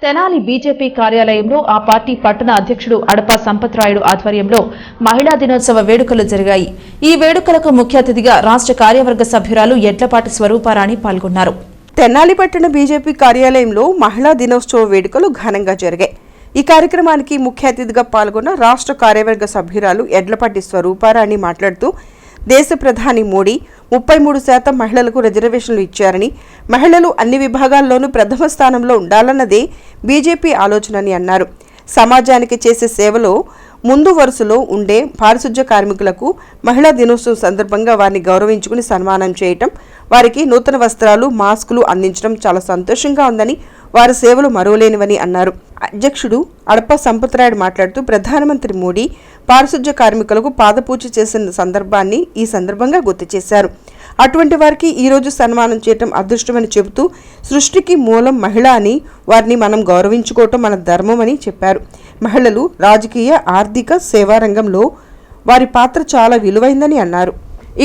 తెనాలి బీజేపీ కార్యాలయంలో ఆ పార్టీ పట్టణ అధ్యక్షుడు అడప సంపత్రాయుడు ఆధ్వర్యంలో మహిళా దినోత్సవ వేడుకలు జరిగాయి. ఈ వేడుకలకు ముఖ్య అతిథిగా రాష్ట్ర కార్యవర్గ సభ్యురాలు ఎడ్లపాటి స్వరూపారాణి పాల్గొన్నారు. తెనాలి పట్టణ బీజేపీ కార్యాలయంలో మహిళా దినోత్సవ వేడుకలు ఘనంగా జరిగాయి. ఈ కార్యక్రమానికి ముఖ్య అతిథిగా పాల్గొన్న రాష్ట్ర కార్యవర్గ సభ్యురాలు ఎడ్లపాటి స్వరూపారాణి మాట్లాడుతూ దేశ ప్రధాని మోడీ 33% మహిళలకు రిజర్వేషన్లు ఇచ్చారని, మహిళలు అన్ని విభాగాల్లోనూ ప్రథమ స్థానంలో ఉండాలన్నదే బీజేపీ ఆలోచనని అన్నారు. సమాజానికి చేసే సేవలో ముందు వరుసలో ఉండే పారిశుధ్య కార్మికులకు మహిళా దినోత్సవం సందర్భంగా వారిని గౌరవించుకుని సన్మానం చేయటం, వారికి నూతన వస్త్రాలు, మాస్కులు అందించడం చాలా సంతోషంగా ఉందని, వారి సేవలు మరువలేనివని అన్నారు. అధ్యక్షుడు అడప సంపత్రాయుడు మాట్లాడుతూ ప్రధానమంత్రి మోడీ పారిశుధ్య కార్మికులకు పాదపూజ చేసిన సందర్భాన్ని ఈ సందర్భంగా గుర్తు చేశారు. అటువంటి వారికి ఈరోజు సన్మానం చేయటం అదృష్టమని చెబుతూ సృష్టికి మూలం మహిళ అని వారిని మనం గౌరవించుకోవటం మన ధర్మం అని చెప్పారు. మహిళలు రాజకీయ, ఆర్థిక, సేవా రంగంలో వారి పాత్ర చాలా విలువైందని అన్నారు.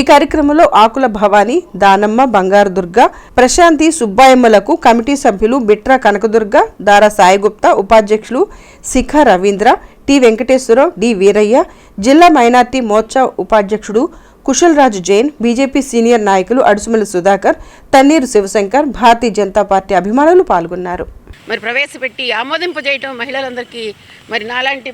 ఈ కార్యక్రమంలో ఆకుల భవానీ, దానమ్మ, బంగారు దుర్గ, ప్రశాంతి, సుబ్బాయమ్మలకు కమిటీ సభ్యులు బిట్రా కనకదుర్గ, దారా సాయిగుప్తా, ఉపాధ్యక్షులు శిఖ రవీంద్ర, టి వెంకటేశ్వరరావు, డి వీరయ్య, జిల్లా మైనార్టీ మోర్చా ఉపాధ్యక్షుడు కుశల్ రాజ్ జైన్, బీజేపీ సీనియర్ నాయకులు అడుసుమల్లి సుధాకర్, తన్నీరు శివశంకర్, భారతీయ జనతా పార్టీ అభిమానులు పాల్గొన్నారు. మరి ప్రవేశపెట్టి ఆమోదింపజేయటం మహిళలందరికీ, మరి మాలాంటి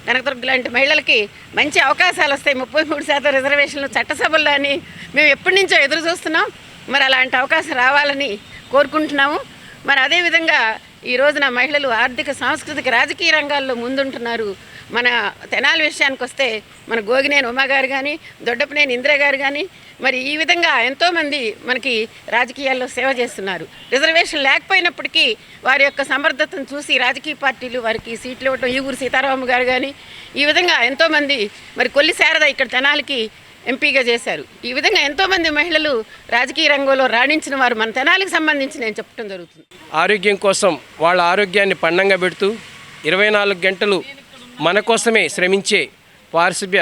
కనకదుర్గ లాంటి మహిళలకి మంచి అవకాశాలు వస్తాయి. 33% రిజర్వేషన్లు చట్టసభల్లో అని మేము ఎప్పటి నుంచో ఎదురు చూస్తున్నాం. మరి అలాంటి అవకాశం రావాలని కోరుకుంటున్నాము. మరి అదేవిధంగా ఈ రోజున మహిళలు ఆర్థిక, సాంస్కృతిక, రాజకీయ రంగాల్లో ముందుంటున్నారు. మన తెనాలి విషయానికి వస్తే మన గోగినేని ఉమా గారు కానీ, దొడ్డపనేని ఇందిరా గారు కానీ, మరి ఈ విధంగా ఎంతోమంది మనకి రాజకీయాల్లో సేవ చేస్తున్నారు. రిజర్వేషన్ లేకపోయినప్పటికీ వారి యొక్క సమర్థతను చూసి రాజకీయ పార్టీలు వారికి సీట్లు ఇవ్వటం, ఈగూరు సీతారామ గారు కానీ, ఈ విధంగా ఎంతోమంది, మరి కొల్లి శారద ఇక్కడ తెనాలికి ఎంపీగా చేశారు. ఈ విధంగా ఎంతోమంది మహిళలు రాజకీయ రంగంలో రాణించిన వారు మన తెనాలికి సంబంధించి నేను చెప్పడం జరుగుతుంది. ఆరోగ్యం కోసం వాళ్ళ ఆరోగ్యాన్ని పణంగా పెడుతూ 24 గంటలు మన కోసమే శ్రమించే పారిశుద్ధ్య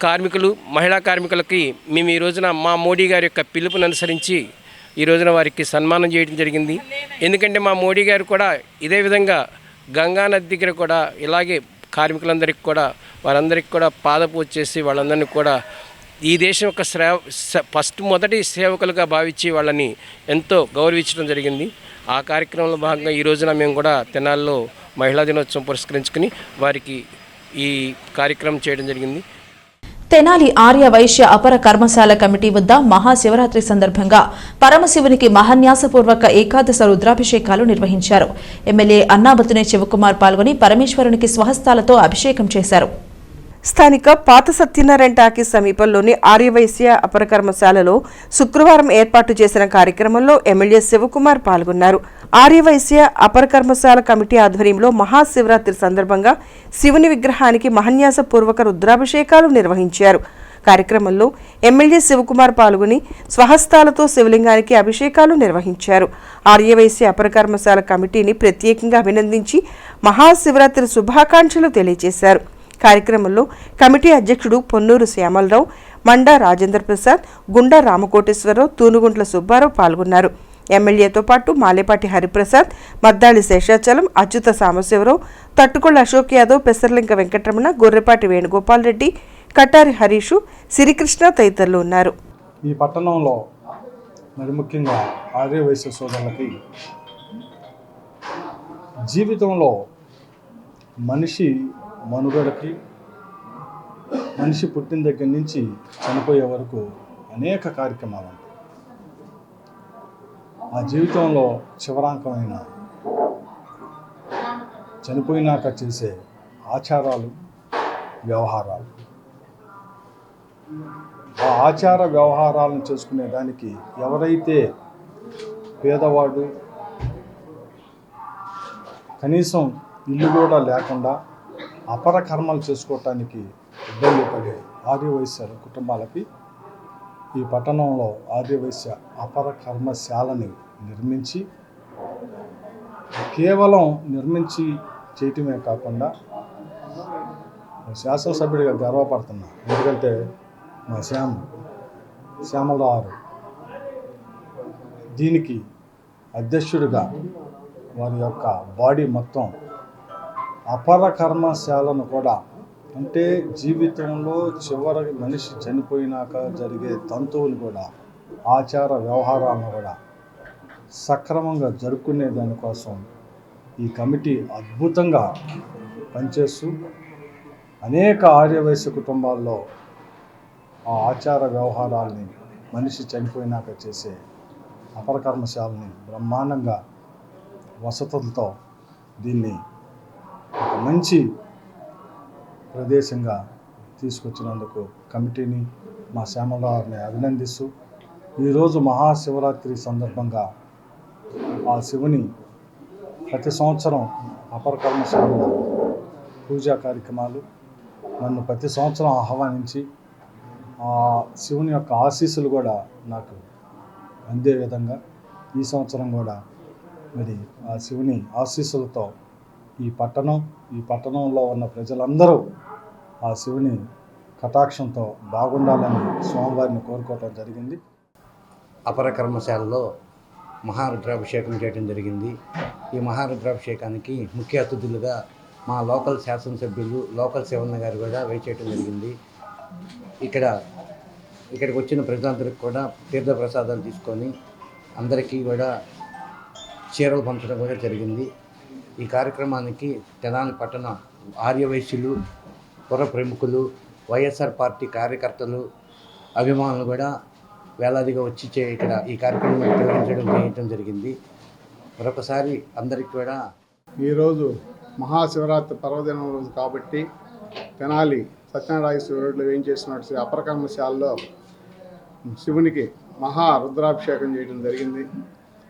కార్మికులు, మహిళా కార్మికులకి మేము ఈ రోజున మా మోడీ గారి యొక్క పిలుపును అనుసరించి ఈ రోజున వారికి సన్మానం చేయడం జరిగింది. ఎందుకంటే మా మోడీ గారు కూడా ఇదే విధంగా గంగానది దగ్గర కూడా ఇలాగే కార్మికులందరికీ కూడా వారందరికీ కూడా పాదపూజ చేసి వాళ్ళందరినీ కూడా ఈ దేశం యొక్క మొదటి సేవకులుగా భావించి వాళ్ళని ఎంతో గౌరవించడం జరిగింది. ఆ కార్యక్రమంలో భాగంగా ఈ రోజున మేము కూడా తెనాలిలో మహిళా దినోత్సవం పురస్కరించుకుని వారికి ఈ కార్యక్రమం చేయడం జరిగింది. తెనాలి ఆర్య వైశ్య అపర కర్మశాల కమిటీ వద్ద మహాశివరాత్రి సందర్భంగా పరమశివునికి మహాన్యాసపూర్వక ఏకాదశ రుద్రాభిషేకాలు నిర్వహించారు. ఎమ్మెల్యే అన్నాబతునే శివకుమార్ పాల్గొని పరమేశ్వరునికి స్వహస్తాలతో అభిషేకం చేశారు. స్థానిక పాత సత్యనారాయణ టాకీస్ సమీపంలోని ఆర్యవైశ్య అపర కర్మశాలలో శుక్రవారం ఏర్పాటు చేసిన కార్యక్రమంలో ఎమ్మెల్యే శివకుమార్ పాల్గొన్నారు. ఆర్యవైశ్య అపర కర్మశాల కమిటీ ఆధ్వర్యంలో మహాశివరాత్రి సందర్భంగా శివుని విగ్రహానికి మహాన్యాసపూర్వక రుద్రాభిషేకాలు నిర్వహించారు. కార్యక్రమంలో ఎమ్మెల్యే శివకుమార్ పాల్గొని స్వహస్తాలతో శివలింగానికి అభిషేకాలు నిర్వహించారు. ఆర్యవైశ్య అపర కర్మశాల కమిటీని ప్రత్యేకంగా అభినందించి మహాశివరాత్రి శుభాకాంక్షలు తెలియజేశారు. కార్యక్రమంలో కమిటీ అధ్యక్షుడు పొన్నూరు శ్యామలరావు, మండా రాజేంద్ర ప్రసాద్, గుండా రామకోటేశ్వరరావు, తూనుగుంట్ల సుబ్బారావు పాల్గొన్నారు. ఎమ్మెల్యేతో పాటు మాలేపాటి హరిప్రసాద్, మద్దాళి శేషాచలం, అచ్యుత సాంబశివరావు, తట్టుకొళ్ల అశోక్ యాదవ్, పెసర్లింక వెంకటరమణ, గొర్రెపాటి వేణుగోపాల్ రెడ్డి, కటారి హరీషు, సిరికృష్ణ తదితరులు ఉన్నారు. ఈ పట్టణంలో మరి ముఖ్యంగా ఆర్యవైశ్య సోదరులకి జీవితంలో మనిషి మనుగడకి, మనిషి పుట్టిన దగ్గర నుంచి చనిపోయే వరకు అనేక కార్యక్రమాలు ఉంటాయి. ఆ జీవితంలో చివరాంకమైన చనిపోయినాక చేసే ఆచారాలు, వ్యవహారాలు, ఆ ఆచార వ్యవహారాలను చేసుకునే దానికి ఎవరైతే పేదవాడు కనీసం ఇల్లు కూడా లేకుండా అపర కర్మలు చేసుకోవటానికి ఇబ్బంది పడే ఆర్యవైశ్య కుటుంబాలకి ఈ పట్టణంలో ఆర్యవైశ్య అపర కర్మశాలని నిర్మించి కేవలం నిర్మించి చేయటమే కాకుండా శాసనసభ్యుడిగా గర్వపడుతున్నా. ఎందుకంటే మా శ్యామలరావు దీనికి అధ్యక్షుడిగా వారి యొక్క బాడీ మొత్తం అపర కర్మశాలను కూడా, అంటే జీవితంలో చివరి మనిషి చనిపోయినాక జరిగే తంతువులు కూడా, ఆచార వ్యవహారాలను కూడా సక్రమంగా జరుపుకునే దానికోసం ఈ కమిటీ అద్భుతంగా పనిచేస్తూ అనేక ఆర్యవైశ్య కుటుంబాల్లో ఆ ఆచార వ్యవహారాలని, మనిషి చనిపోయినాక చేసే అపర కర్మశాలని బ్రహ్మాండంగా వసతులతో దీన్ని ఒక మంచి ప్రదేశంగా తీసుకొచ్చినందుకు కమిటీని, మా శ్యామలరావుని అభినందిస్తూ, ఈరోజు మహాశివరాత్రి సందర్భంగా ఆ శివుని ప్రతి సంవత్సరం అపర కర్మశాలలో పూజా కార్యక్రమాలు నన్ను ప్రతి సంవత్సరం ఆహ్వానించి ఆ శివుని యొక్క ఆశీస్సులు కూడా నాకు అందే విధంగా ఈ సంవత్సరం కూడా మరి ఆ శివుని ఆశీస్సులతో ఈ పట్టణంలో ఉన్న ప్రజలందరూ ఆ శివుని కటాక్షంతో బాగుండాలని స్వామివారిని కోరుకోవటం జరిగింది. అపర కర్మశాలలో మహారుద్రాభిషేకం చేయడం జరిగింది. ఈ మహారుద్రాభిషేకానికి ముఖ్య అతిథులుగా మా లోకల్ శాసనసభ్యులు లోకల్ శివన్న గారు కూడా వేచేయడం జరిగింది. ఇక్కడికి వచ్చిన ప్రజలందరికీ కూడా తీర్థప్రసాదాలు తీసుకొని అందరికీ కూడా చీరలు పంచడం కూడా జరిగింది. ఈ కార్యక్రమానికి తెనాలి పట్టణ ఆర్యవైశ్యులు, పుర ప్రముఖులు, వైఎస్ఆర్ పార్టీ కార్యకర్తలు, అభిమానులు కూడా వేలాదిగా వచ్చి ఇక్కడ ఈ కార్యక్రమం చేయడం జరిగింది. మరొకసారి అందరికీ కూడా ఈరోజు మహాశివరాత్రి పర్వదినం రోజు కాబట్టి తెనాలి సత్యనారాయణ రోడ్లో వేయించేసినట్టు అపర కర్మశాలలో శివునికి మహారుద్రాభిషేకం చేయడం జరిగింది.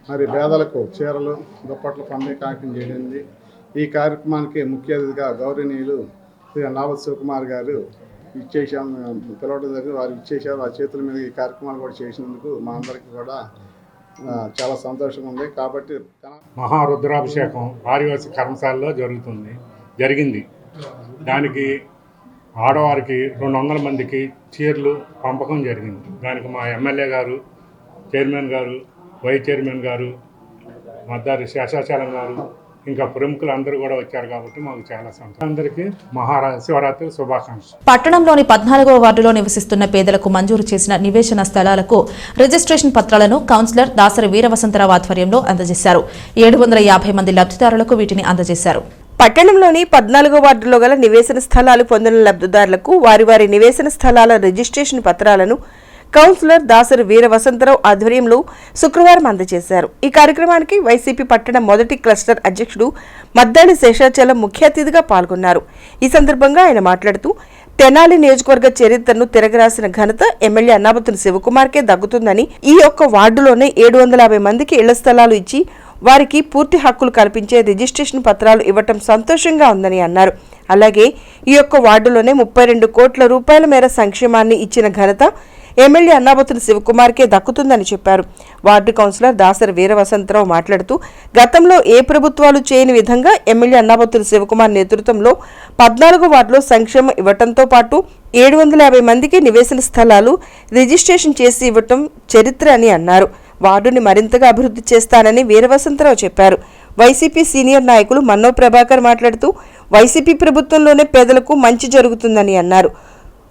మరి పేదలకు చీరలు దుప్పట్లు పంపిణీ కార్యక్రమం జరిగింది. ఈ కార్యక్రమానికి ముఖ్య అతిథిగా గౌరవనీయులు శ్రీ అన్నావత్ శివకుమార్ గారు పిలవడం జరిగింది. వారు ఇచ్చేశారు. ఆ చేతుల మీద ఈ కార్యక్రమాలు కూడా చేసినందుకు మా అందరికీ కూడా చాలా సంతోషంగా ఉంది. కాబట్టి మహారుద్రాభిషేకం ఆదివాసీ కర్మశాలలో జరిగింది. దానికి ఆడవారికి 200 మందికి చీరలు పంపకం జరిగింది. దానికి మా ఎమ్మెల్యే గారు, చైర్మన్ గారు, వైస్ చైర్మన్ గారు, మద్దారి శేషాచలం గారు, ఇంకా ప్రముఖులు అందరూ కూడా వచ్చారు కాబట్టి మాకు చాలా సంతోషం. అందరికీ శివరాత్రి శుభాకాంక్షలు. పట్టణంలోని 14వ వార్డులో నివసిస్తున్న పేదలకు మంజూరు చేసిన నివేశన స్థలాలకు రిజిస్ట్రేషన్ పత్రాలను కౌన్సిలర్ దాసరి వీరవసంతరావు ఆధ్వర్యంలో అందజేశారు. 750 మంది లబ్ధిదారులకు వీటిని అందజేశారు. పట్టణంలోని 14వ వార్డులో గల నివేశన స్థలాలు పొందిన లబ్ధిదారులకు వారి నివేశన స్థలాల రిజిస్ట్రేషన్ పత్రాలను కౌన్సిలర్ దాసరి వీరవసంతరావు ఆధ్వర్యంలో శుక్రవారం అందజేశారు. ఈ కార్యక్రమానికి వైసీపీ పట్టణ మొదటి క్లస్టర్ అధ్యక్షుడు మద్దాలి శేషాచలం ముఖ్య అతిథిగా పాల్గొన్నారు. ఈ సందర్భంగా ఆయన మాట్లాడుతూ తెనాలి నియోజకవర్గ చరిత్రను తిరగరాసిన ఘనత ఎమ్మెల్యే అన్నాబత్తుని శివకుమార్కే దక్కుతుందని, ఈ ఒక్క వార్డులోనే 750 మందికి ఇళ్ల స్థలాలు ఇచ్చి వారికి పూర్తి హక్కులు కల్పించే రిజిస్ట్రేషన్ పత్రాలు ఇవ్వటం సంతోషంగా ఉందని అన్నారు. అలాగే ఈ ఒక్క వార్డులోనే 32 కోట్ల రూపాయల మేర సంక్షేమాన్ని ఇచ్చిన ఘనత ఎమ్మెల్యే అన్నాబత్తుని శివకుమార్కే దక్కుతుందని చెప్పారు. వార్డు కౌన్సిలర్ దాసరి వీరవసంతరావు మాట్లాడుతూ గతంలో ఏ ప్రభుత్వాలు చేయని విధంగా ఎమ్మెల్యే అన్నాబత్తుని శివకుమార్ నేతృత్వంలో 14వ వార్డులో సంక్షేమం ఇవ్వటంతో పాటు 750 మందికి నివేశన స్థలాలు రిజిస్ట్రేషన్ చేసి ఇవ్వటం చరిత్ర అని అన్నారు. వార్డుని మరింతగా అభివృద్ధి చేస్తానని వీరవసంతరావు చెప్పారు. వైసీపీ సీనియర్ నాయకులు మన్నో ప్రభాకర్ మాట్లాడుతూ వైసీపీ ప్రభుత్వంలోనే పేదలకు మంచి జరుగుతుందని అన్నారు.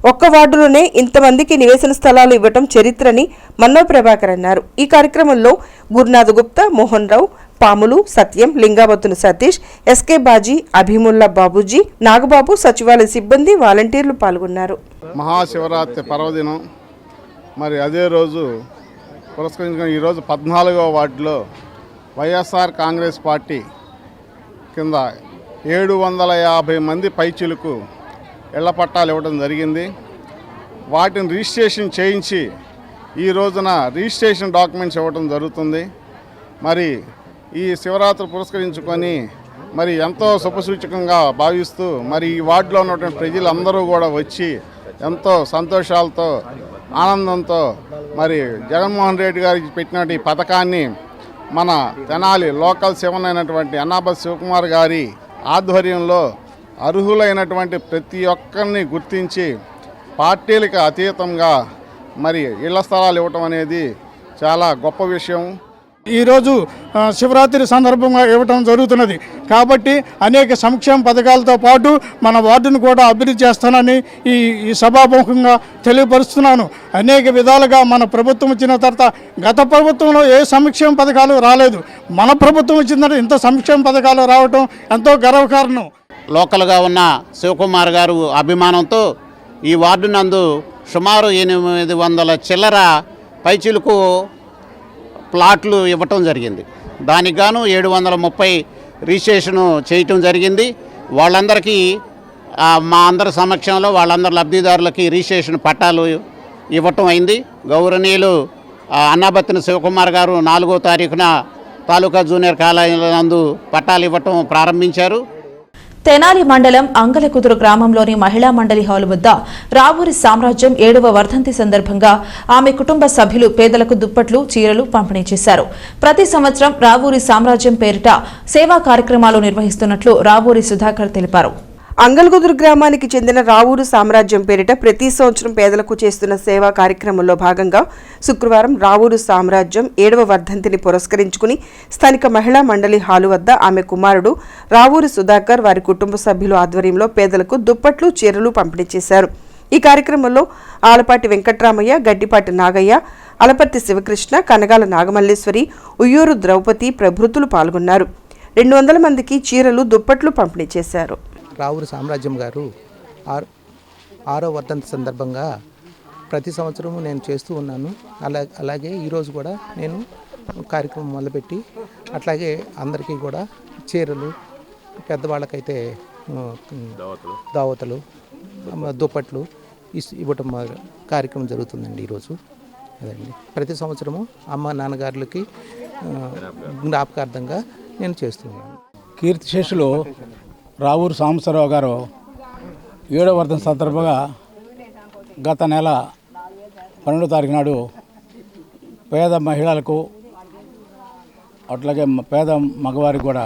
ఒక్క వార్డులోనే ఇంతమందికి నివేశన స్థలాలు ఇవ్వటం చరిత్రని మన్నో ప్రభాకర్ అన్నారు. ఈ కార్యక్రమంలో గురునాథ్ గుప్తా, మోహన్ రావు, పాములు, సత్యం, లింగాబత్తుని సతీష్, ఎస్కే బాజీ, అభిముల్లా బాబూజీ, నాగబాబు, సచివాలయ సిబ్బంది, వాలంటీర్లు పాల్గొన్నారు. మహాశివరాత్రి పర్వదినం మరి అదే రోజు పురస్కరించుకుని ఈరోజు 14వ వార్డులో వైఎస్ఆర్ కాంగ్రెస్ పార్టీ కింద 750 మంది పైచిలకు ఇళ్ల పట్టాలు ఇవ్వడం జరిగింది. వాటిని రిజిస్ట్రేషన్ చేయించి ఈ రోజున రిజిస్ట్రేషన్ డాక్యుమెంట్స్ ఇవ్వడం జరుగుతుంది. మరి ఈ శివరాత్రి పురస్కరించుకొని మరి ఎంతో శుభసూచకంగా భావిస్తూ మరి ఈ వార్డులో ఉన్నటువంటి ప్రజలందరూ కూడా వచ్చి ఎంతో సంతోషాలతో ఆనందంతో మరి జగన్మోహన్ రెడ్డి గారికి పెట్టినటువంటి ఈ పథకాన్ని మన తెనాలి లోకల్ శివన్ అయినటువంటి అన్నాబత్ శివకుమార్ గారి ఆధ్వర్యంలో అర్హులైనటువంటి ప్రతి ఒక్కరిని గుర్తించి పార్టీలకు అతీతంగా మరి ఇళ్ల స్థలాలు ఇవ్వటం అనేది చాలా గొప్ప విషయం. ఈరోజు శివరాత్రి సందర్భంగా ఇవ్వటం జరుగుతున్నది కాబట్టి అనేక సంక్షేమ పథకాలతో పాటు మన వార్డును కూడా అభివృద్ధి చేస్తానని ఈ సభాముఖంగా తెలియపరుస్తున్నాను. అనేక విధాలుగా మన ప్రభుత్వం వచ్చిన తర్వాత గత ప్రభుత్వంలో ఏ సంక్షేమ పథకాలు రాలేదు. మన ప్రభుత్వం వచ్చిన తర్వాత ఇంత సంక్షేమ పథకాలు రావటం ఎంతో గర్వకారణం. లోకల్గా ఉన్న శివకుమార్ గారు అభిమానంతో ఈ వార్డు నందు సుమారు 800 చిల్లర పైచిలకు ప్లాట్లు ఇవ్వటం జరిగింది. దానికి గాను 730 రిజిస్ట్రేషను చేయటం జరిగింది. వాళ్ళందరికీ మా అందరి సమక్షంలో వాళ్ళందరి లబ్ధిదారులకి రిజిస్ట్రేషన్ పట్టాలు ఇవ్వటం అయింది. గౌరవనీయులు అన్నాబత్తుని శివకుమార్ గారు 4వ తారీఖున తాలూకా జూనియర్ కళాశాల నందు పట్టాలు ఇవ్వటం ప్రారంభించారు. తెనాలి మండలం అంగలకుదురు గ్రామంలోని మహిళా మండలి హాల్ వద్ద రావూరి సామ్రాజ్యం 7వ వర్ధంతి సందర్భంగా ఆమె కుటుంబ సభ్యులు పేదలకు దుప్పట్లు, చీరలు పంపిణీ చేశారు. ప్రతి సంవత్సరం రావూరి సామ్రాజ్యం పేరిట సేవా కార్యక్రమాలు నిర్వహిస్తున్నట్లు రావూరి సుధాకర్ తెలిపారు. అంగల్గుదురు గ్రామానికి చెందిన రావూరు సామ్రాజ్యం పేరిట ప్రతి సంవత్సరం పేదలకు చేస్తున్న సేవా కార్యక్రమంలో భాగంగా శుక్రవారం రావూరు సామ్రాజ్యం 7వ వర్ధంతిని పురస్కరించుకుని స్థానిక మహిళా మండలి హాలు వద్ద ఆమె కుమారుడు రావూరు సుధాకర్ వారి కుటుంబ సభ్యుల ఆధ్వర్యంలో పేదలకు దుప్పట్లు, చీరలు పంపిణీ చేశారు. ఈ కార్యక్రమంలో ఆలపాటి వెంకట్రామయ్య, గడ్డిపాటి నాగయ్య, అలపర్తి శివకృష్ణ, కనగాల నాగమల్లేశ్వరి, ఉయ్యూరు ద్రౌపది ప్రభృతులు పాల్గొన్నారు. 200 మందికి చీరలు, దుప్పట్లు పంపిణీ చేశారు. రావూరు సామ్రాజ్యం గారు 6వ వర్ధంతి సందర్భంగా ప్రతి సంవత్సరము నేను చేస్తూ ఉన్నాను. అలాగే ఈరోజు కూడా నేను కార్యక్రమం మొదలుపెట్టి అట్లాగే అందరికీ కూడా చీరలు, పెద్దవాళ్ళకైతే దావతలు, దుప్పట్లు ఇవ్వటం కార్యక్రమం జరుగుతుందండి ఈరోజు. అదండి ప్రతి సంవత్సరము అమ్మ నాన్నగారులకి జ్ఞాపకార్థంగా నేను చేస్తున్నాను. కీర్తిశేషులు రావూరు సాంబశివరావు గారు 7వ వర్ధంతి సందర్భంగా గత నెల 12వ తారీఖు నాడు పేద మహిళలకు అట్లాగే పేద మగవారికి కూడా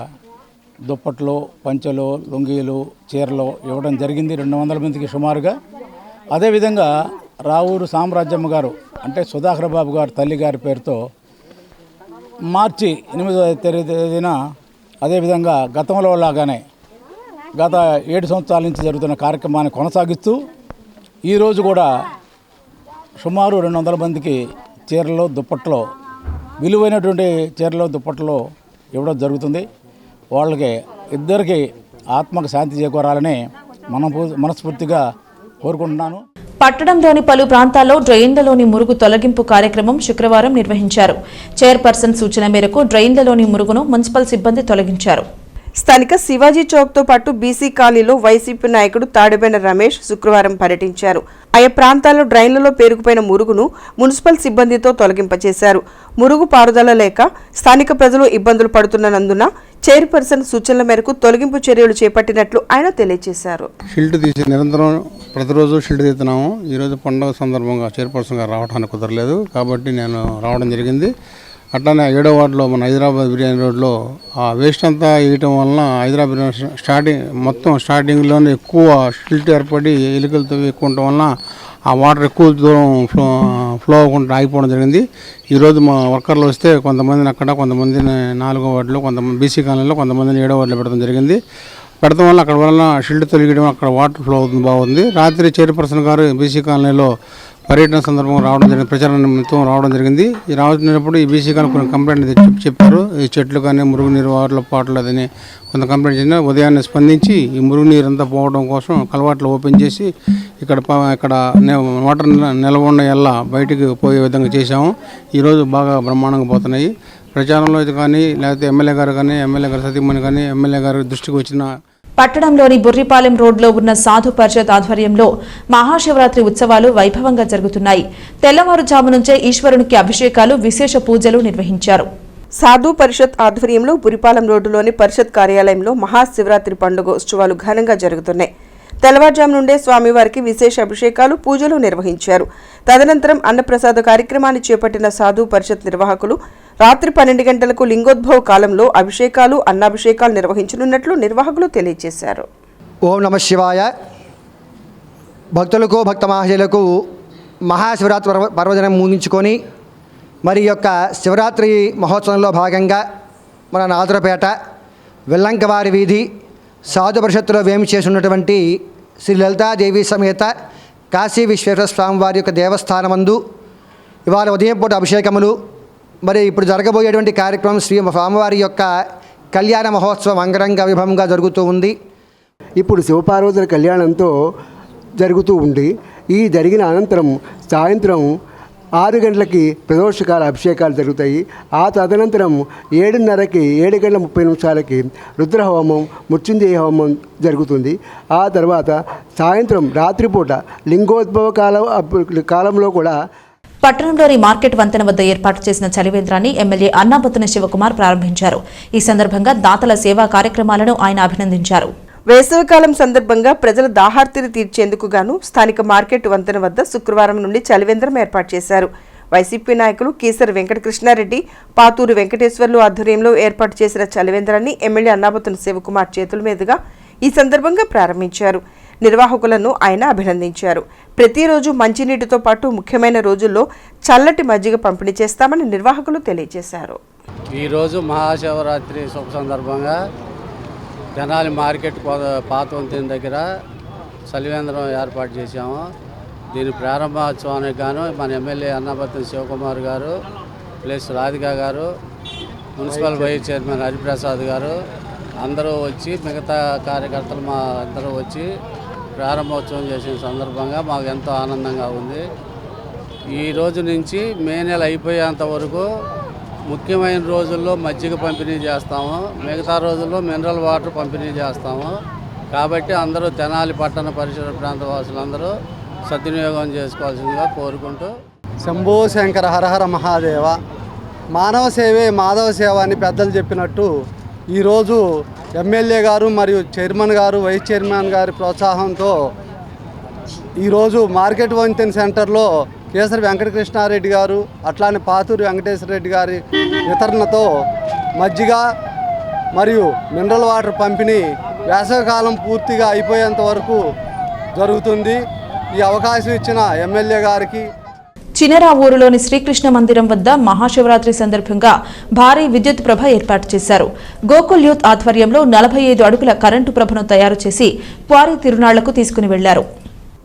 దుప్పట్లు, పంచెలు, లుంగీలు, చీరలు ఇవ్వడం జరిగింది 200 మందికి సుమారుగా. అదేవిధంగా రావూరు సామ్రాజ్యమ్మ గారు అంటే సుధాకర్ బాబు గారు తల్లి గారి పేరుతో మార్చి 8వ తేదీన అదేవిధంగా గతంలో లాగానే గత 7 సంవత్సరాల నుంచి జరుగుతున్న కార్యక్రమాన్ని కొనసాగిస్తూ ఈరోజు కూడా సుమారు 200 మందికి చీరలు, దుప్పట్లు, విలువైనటువంటి చీరలు, దుప్పట్లు ఇవ్వడం జరుగుతుంది. వాళ్ళకి ఇద్దరికి ఆత్మకు శాంతి చేకూరాలని మనస్ఫూర్తిగా కోరుకుంటున్నాను. పట్టణంలోని పలు ప్రాంతాల్లో డ్రైన్లలోని మురుగు తొలగింపు కార్యక్రమం శుక్రవారం నిర్వహించారు. చైర్పర్సన్ సూచన మేరకు డ్రైన్లలోని మురుగును మున్సిపల్ సిబ్బంది తొలగించారు. స్థానిక శివాజీ చౌక్తో పాటు బీసీ కాలనీలో వైసీపీ నాయకుడు తాడిబెన రమేష్ శుక్రవారం పర్యటించారు. ఆయా ప్రాంతాల్లో డ్రైన్లలో పేరుకుపోయిన మురుగును మున్సిపల్ సిబ్బందితో తొలగింపచేశారు. మురుగు పారుదల లేక స్థానిక ప్రజలు ఇబ్బందులు పడుతున్నందున చైర్పర్సన్ సూచనల మేరకు తొలగింపు చర్యలు చేపట్టినట్లు ఆయన తెలియజేశారు. షిల్ట్ తీసి నిరంతరం ప్రతిరోజు షిల్ట్ తీస్తున్నాము. ఈరోజు పండుగ సందర్భంగా చైర్పర్సన్ గారు రావడానికి కుదరలేదు కాబట్టి నేను రావడం జరిగింది. అట్లానే 7వ వార్డులో మన హైదరాబాద్ బిర్యానీ రోడ్లో ఆ వేస్ట్ అంతా వేయటం వలన హైదరాబాద్ బిర్యానీ స్టార్టింగ్లోనే ఎక్కువ షిల్ట్ ఏర్పడి ఎలుకలతో ఎక్కువ ఉండటం వలన ఆ వాటర్ ఎక్కువ దూరం ఫ్లో అవ్వకుండా ఆగిపోవడం జరిగింది. ఈరోజు మా వర్కర్లు వస్తే కొంతమందిని అక్కడ, కొంతమందిని 4వ వార్డులో, కొంతమంది బీసీ కాలనీలో, కొంతమందిని 7వ వార్డులో పెడతాం జరిగింది. పెడతాం వల్ల అక్కడ వలన షిల్ట్ తొలగడం, అక్కడ వాటర్ ఫ్లో అవుతుంది, బాగుంది. రాత్రి చైర్పర్సన్ గారు బీసీ కాలనీలో పర్యటన సందర్భంగా రావడం జరిగింది, ప్రచార నిమిత్తం రావడం జరిగింది. ఈ రావచ్చినప్పుడు ఈ బీసీ కానీ కొన్ని కంప్లైంట్ చెప్పారు. ఈ చెట్లు కానీ మురుగునీరు వాటర్లో పాటలేదని కొంత కంప్లైంట్ చేసిన ఉదయాన్నే స్పందించి ఈ మురుగునీరు అంతా పోవడం కోసం కలవాట్లు ఓపెన్ చేసి ఇక్కడ వాటర్ నిల్వ ఉన్న ఎల్లా బయటికి పోయే విధంగా చేశాము. ఈరోజు బాగా బ్రహ్మాండంగా పోతున్నాయి. ప్రచారంలో అయితే కానీ లేకపోతే ఎమ్మెల్యే గారు సతీమణి కానీ ఎమ్మెల్యే గారి దృష్టికి వచ్చిన పట్టణంలోని బుర్రిపాలెం రోడ్లో ఉన్న సాధు పరిషత్ ఆధ్వర్యంలో మహాశివరాత్రి ఉత్సవాలు వైభవంగా జరుగుతున్నాయి. తెల్లవారుజాము నుంచే ఈశ్వరునికి అభిషేకాలు, విశేష పూజలు నిర్వహించారు. సాధు పరిషత్ ఆధ్వర్యంలో బురిపాలెం రోడ్డులోని పరిషత్ కార్యాలయంలో మహాశివరాత్రి పండుగ ఉత్సవాలు ఘనంగా జరుగుతున్నాయి. తెల్లవారుజాము నుండే స్వామివారికి విశేష అభిషేకాలు, పూజలు నిర్వహించారు. తదనంతరం అన్నప్రసాద కార్యక్రమాన్ని చేపట్టిన సాధు పరిషత్ నిర్వాహకులు రాత్రి 12 గంటలకు లింగోద్భవ కాలంలో అభిషేకాలు, అన్నాభిషేకాలు నిర్వహించనున్నట్లు నిర్వాహకులు తెలియజేశారు. ఓం నమ శివాయ. భక్తులకు, భక్త మహాశయులకు మహాశివరాత్రి పర్వదినం ముగించుకొని మరి యొక్క శివరాత్రి మహోత్సవంలో భాగంగా మన నాదురపేట వెల్లంకవారి వీధి సాధు పరిషత్తులో వేమి చేసి ఉన్నటువంటి శ్రీ లలితాదేవి సమేత కాశీ విశ్వేశ్వర స్వామి వారి యొక్క దేవస్థానమందు ఇవాళ ఉదయం పూట అభిషేకములు, మరి ఇప్పుడు జరగబోయేటువంటి కార్యక్రమం శ్రీ స్వామివారి యొక్క కళ్యాణ మహోత్సవం అంగరంగ వైభవంగా జరుగుతూ ఉంది. ఇప్పుడు శివపార్వతుల కళ్యాణంతో జరుగుతూ ఉంది. ఈ జరిగిన అనంతరం సాయంత్రం 6 గంటలకి ప్రదోషకాల అభిషేకాలు జరుగుతాయి. ఆ తదనంతరం 7:30కి 7:30 రుద్రహోమం, మృత్యుంజయ హోమం జరుగుతుంది. ఆ తర్వాత సాయంత్రం రాత్రిపూట లింగోద్భవ కాలంలో కూడా పట్టణంలోని మార్కెట్ వంతెన వద్ద ఏర్పాటు చేసిన చలివేంద్రాన్ని ఎమ్మెల్యే అన్నాబత్తున శివకుమార్ ప్రారంభించారు. ఈ సందర్భంగా దాతల సేవా కార్యక్రమాలను ఆయన అభినందించారు. వేసవికాలం సందర్భంగా ప్రజల దాహార్తిని తీర్చేందుకు గాను స్థానిక మార్కెట్ వంతెన వద్ద శుక్రవారం నుండి చలివేంద్రం ఏర్పాటు చేశారు. వైసీపీ నాయకులు కీసర వెంకటకృష్ణారెడ్డి, పాతూరు వెంకటేశ్వర్లు ఆధ్వర్యంలో ఏర్పాటు చేసిన చలివేంద్రాన్ని ఎమ్మెల్యే అన్నాబతుని శివకుమార్ చేతుల మీదుగా ఈ సందర్భంగా ప్రారంభించారు. నిర్వాహకులను ఆయన అభినందించారు. ప్రతిరోజు మంచినీటితో పాటు ముఖ్యమైన రోజుల్లో చల్లటి మజ్జిగ పంపిణీ చేస్తామని నిర్వాహకులు తెలియజేశారు. ఈరోజు మహాశివరాత్రి శుభ సందర్భంగా తెనాలి మార్కెట్ పాత వంతెన దగ్గర చలివేంద్రం ఏర్పాటు చేశాము. దీని ప్రారంభోత్సవానికి గాను మన ఎమ్మెల్యే అన్నాబతుని శివకుమార్ గారు, ప్లస్ రాధిక గారు, మున్సిపల్ వైస్ చైర్మన్ హరిప్రసాద్ గారు అందరూ వచ్చి, మిగతా కార్యకర్తలు మా అందరూ వచ్చి ప్రారంభోత్సవం చేసిన సందర్భంగా మాకు ఎంతో ఆనందంగా ఉంది. ఈ రోజు నుంచి మే నెల అయిపోయేంత వరకు ముఖ్యమైన రోజుల్లో మజ్జిగ పంపిణీ చేస్తాము, మిగతా రోజుల్లో మినరల్ వాటర్ పంపిణీ చేస్తాము. కాబట్టి అందరూ తెనాలి పట్టణ పరిసర ప్రాంత వాసులందరూ సద్వినియోగం చేసుకోవాల్సిందిగా కోరుకుంటూ, శంభో శంకర హరహర మహాదేవ, మానవ సేవే మాధవ సేవ అని పెద్దలు చెప్పినట్టు ఈరోజు ఎమ్మెల్యే గారు మరియు చైర్మన్ గారు, వైస్ చైర్మన్ గారి ప్రోత్సాహంతో ఈరోజు మార్కెట్ వంతెన సెంటర్లో కేసర వెంకటకృష్ణారెడ్డి గారు, అట్లానే పాతూరు వెంకటేశ్వర రెడ్డి గారి వితరణతో మజ్జిగ మరియు మినరల్ వాటర్ పంపిణీ వేసవికాలం పూర్తిగా అయిపోయేంత వరకు జరుగుతుంది. ఈ అవకాశం ఇచ్చిన ఎమ్మెల్యే గారికి, చినరావూరులోని శ్రీకృష్ణ మందిరం వద్ద మహాశివరాత్రి సందర్భంగా భారీ విద్యుత్ ప్రభ ఏర్పాటు చేశారు. గోకుల్ యూత్ ఆధ్వర్యంలో 45 అడుగుల కరెంటు ప్రభను తయారు చేసి క్వారీ తిరునాళ్లకు తీసుకుని వెళ్లారు.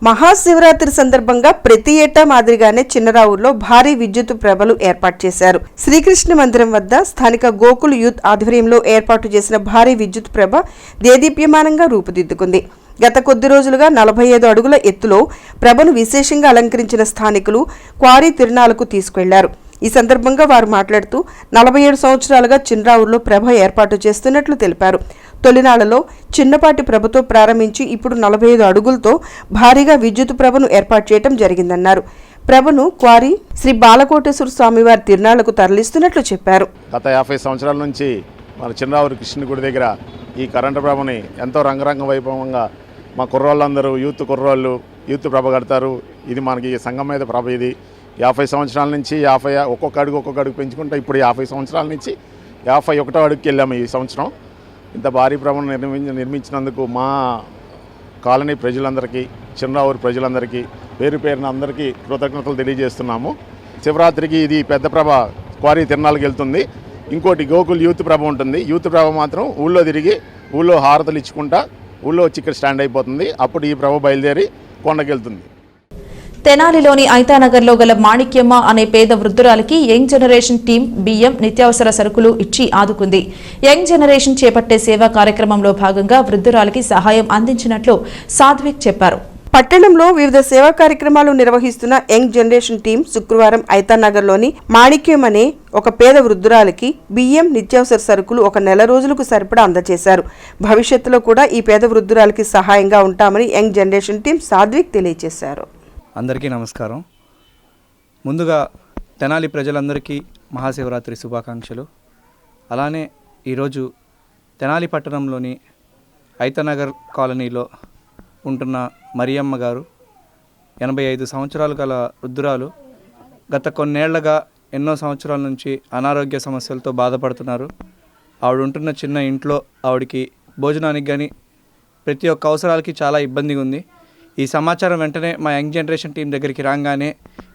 మహాశివరాత్రి సందర్భంగా ప్రతి ఏటా మాదిరిగానే చిన్నరావుల్లో భారీ విద్యుత్ ప్రభలు ఏర్పాటు చేశారు. శ్రీకృష్ణ మందిరం వద్ద స్థానిక గోకుల్ యూత్ ఆధ్వర్యంలో ఏర్పాటు చేసిన భారీ విద్యుత్ ప్రభ దేదీప్యమానంగా రూపుదిద్దుకుంది. గత కొద్ది రోజులుగా 45 అడుగుల ఎత్తులో ప్రభను విశేషంగా అలంకరించిన స్థానికులు క్వారీ తిరునాళ్లకు తీసుకెళ్లారు. ఈ సందర్భంగా వారు మాట్లాడుతూ 47 సంవత్సరాలుగా చిన్నరావుల్లో ప్రభ ఏర్పాటు చేస్తున్నట్లు తెలిపారు. తొలినాళ్లలో చిన్నపాటి ప్రభతో ప్రారంభించి ఇప్పుడు 45 అడుగులతో భారీగా విద్యుత్ ప్రభను ఏర్పాటు చేయడం జరిగిందన్నారు. ప్రభను క్వారీ శ్రీ బాలకోటేశ్వర స్వామివారి తిరునాళ్లకు తరలిస్తున్నట్లు చెప్పారు. గత 50 సంవత్సరాల నుంచి మన చిన్నరావురు కృష్ణుని గుడి దగ్గర ఈ కరెంటు ప్రభని ఎంతో రంగరంగ వైభవంగా మా కుర్రోళ్ళందరూ యూత్ ప్రభ కడతారు. ఇది మనకి సంఘం మీద ప్రభ. ఇది 50 సంవత్సరాల నుంచి 50 ఒక్కొక్క అడుగు పెంచుకుంటే ఇప్పుడు 50 సంవత్సరాల నుంచి 51వ అడుగుకి వెళ్ళాము. ఈ సంవత్సరం ఇంత భారీ ప్రభను నిర్మించినందుకు మా కాలనీ ప్రజలందరికీ, చిన్నరావూరు ప్రజలందరికీ పేరు పేరున అందరికీ కృతజ్ఞతలు తెలియజేస్తున్నాము. శివరాత్రికి ఇది పెద్ద ప్రభ క్వారీ తిరునాళ్ళకి వెళ్తుంది. ఇంకోటి గోకుల్ యూత్ ప్రభ ఉంటుంది. యూత్ ప్రభ మాత్రం ఊళ్ళో తిరిగి ఊళ్ళో హారతలు ఇచ్చుకుంటా ఊళ్ళో వచ్చి ఇక్కడ స్టాండ్ అయిపోతుంది. అప్పుడు ఈ ప్రభ బయలుదేరి కొండకెళ్తుంది. తెనాలిలోని ఐతానగర్లో గల మాణిక్యమ్మ అనే పేద వృద్ధురాలికి యంగ్ జనరేషన్ టీం బియ్యం, నిత్యావసర సరుకులు ఇచ్చి ఆదుకుంది. యంగ్ జనరేషన్ చేపట్టే సేవా కార్యక్రమంలో భాగంగా వృద్ధురాలికి సహాయం అందించినట్లు సాధ్విక్ చెప్పారు. పట్టణంలో వివిధ సేవా కార్యక్రమాలు నిర్వహిస్తున్న యంగ్ జనరేషన్ టీం శుక్రవారం ఐతానగర్లోని మాణిక్యం అనే ఒక పేద వృద్ధురాలికి బియ్యం, నిత్యావసర సరుకులు ఒక నెల రోజులకు సరిపడా అందజేశారు. భవిష్యత్తులో కూడా ఈ పేద వృద్ధురాలికి సహాయంగా ఉంటామని యంగ్ జనరేషన్ టీం సాధ్విక్ తెలియజేశారు. అందరికీ నమస్కారం. ముందుగా తెనాలి ప్రజలందరికీ మహాశివరాత్రి శుభాకాంక్షలు. అలానే ఈరోజు తెనాలి పట్టణంలోని ఐతానగర్ కాలనీలో ఉంటున్న మరియమ్మ గారు 85 సంవత్సరాలు గల వృద్ధురాలు. గత కొన్నేళ్లుగా ఎన్నో సంవత్సరాల నుంచి అనారోగ్య సమస్యలతో బాధపడుతున్నారు. ఆవిడ ఉంటున్న చిన్న ఇంట్లో ఆవిడకి భోజనానికి కానీ ప్రతి ఒక్క అవసరాలకి చాలా ఇబ్బందిగా ఉంది. ఈ సమాచారం వెంటనే మా యంగ్ జనరేషన్ టీం దగ్గరికి రాగానే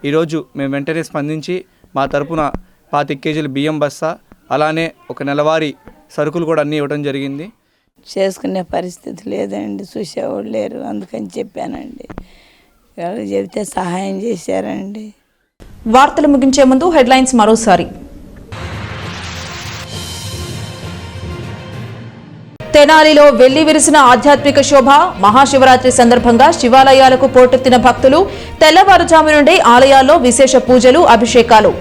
ఈరోజు మేము వెంటనే స్పందించి మా తరపున 25 కేజీల బియ్యం బస్తా, అలానే ఒక నెలవారీ సరుకులు కూడా అన్నీ ఇవ్వడం జరిగింది. చేసుకునే పరిస్థితి లేదండి, చూసేవాళ్ళు లేరు, అందుకని చెప్పానండి. వాళ్ళు చెబితే సహాయం చేశారండి. వార్తలు ముగించే ముందు హెడ్లైన్స్ మరోసారి. తెనాలిలో వెళ్లి విరిసిన ఆధ్యాత్మిక శోభ. మహాశివరాత్రి సందర్భంగా శివాలయాలకు పోటెత్తిన భక్తులు. తెల్లవారుజాము నుండి ఆలయాల్లో విశేష పూజలు, అభిషేకాలు.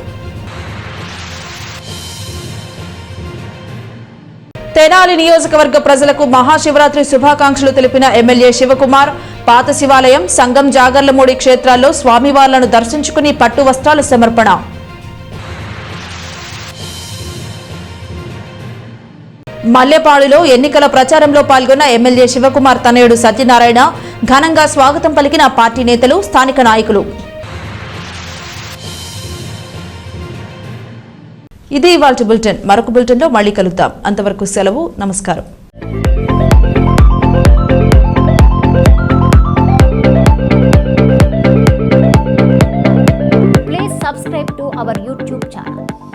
తెనాలి నియోజకవర్గ ప్రజలకు మహాశివరాత్రి శుభాకాంక్షలు తెలిపిన ఎమ్మెల్యే శివకుమార్. పాత శివాలయం, సంగం, జాగర్లమూడి క్షేత్రాల్లో స్వామివార్లను దర్శించుకుని పట్టు వస్త్రాల సమర్పణ. మల్లెపాడులో ఎన్నికల ప్రచారంలో పాల్గొన్న ఎమ్మెల్యే శివకుమార్ తనయుడు సత్యనారాయణ ఘనంగా స్వాగతం పలికిన పార్టీ నేతలు, స్థానిక నాయకులు. ఇది ఇవాల్టి బులెటిన్. మరొక బులెటిన్లో మళ్ళీ కలుద్దాం. అంతవరకు సెలవు. నమస్కారం. Please subscribe to our YouTube channel.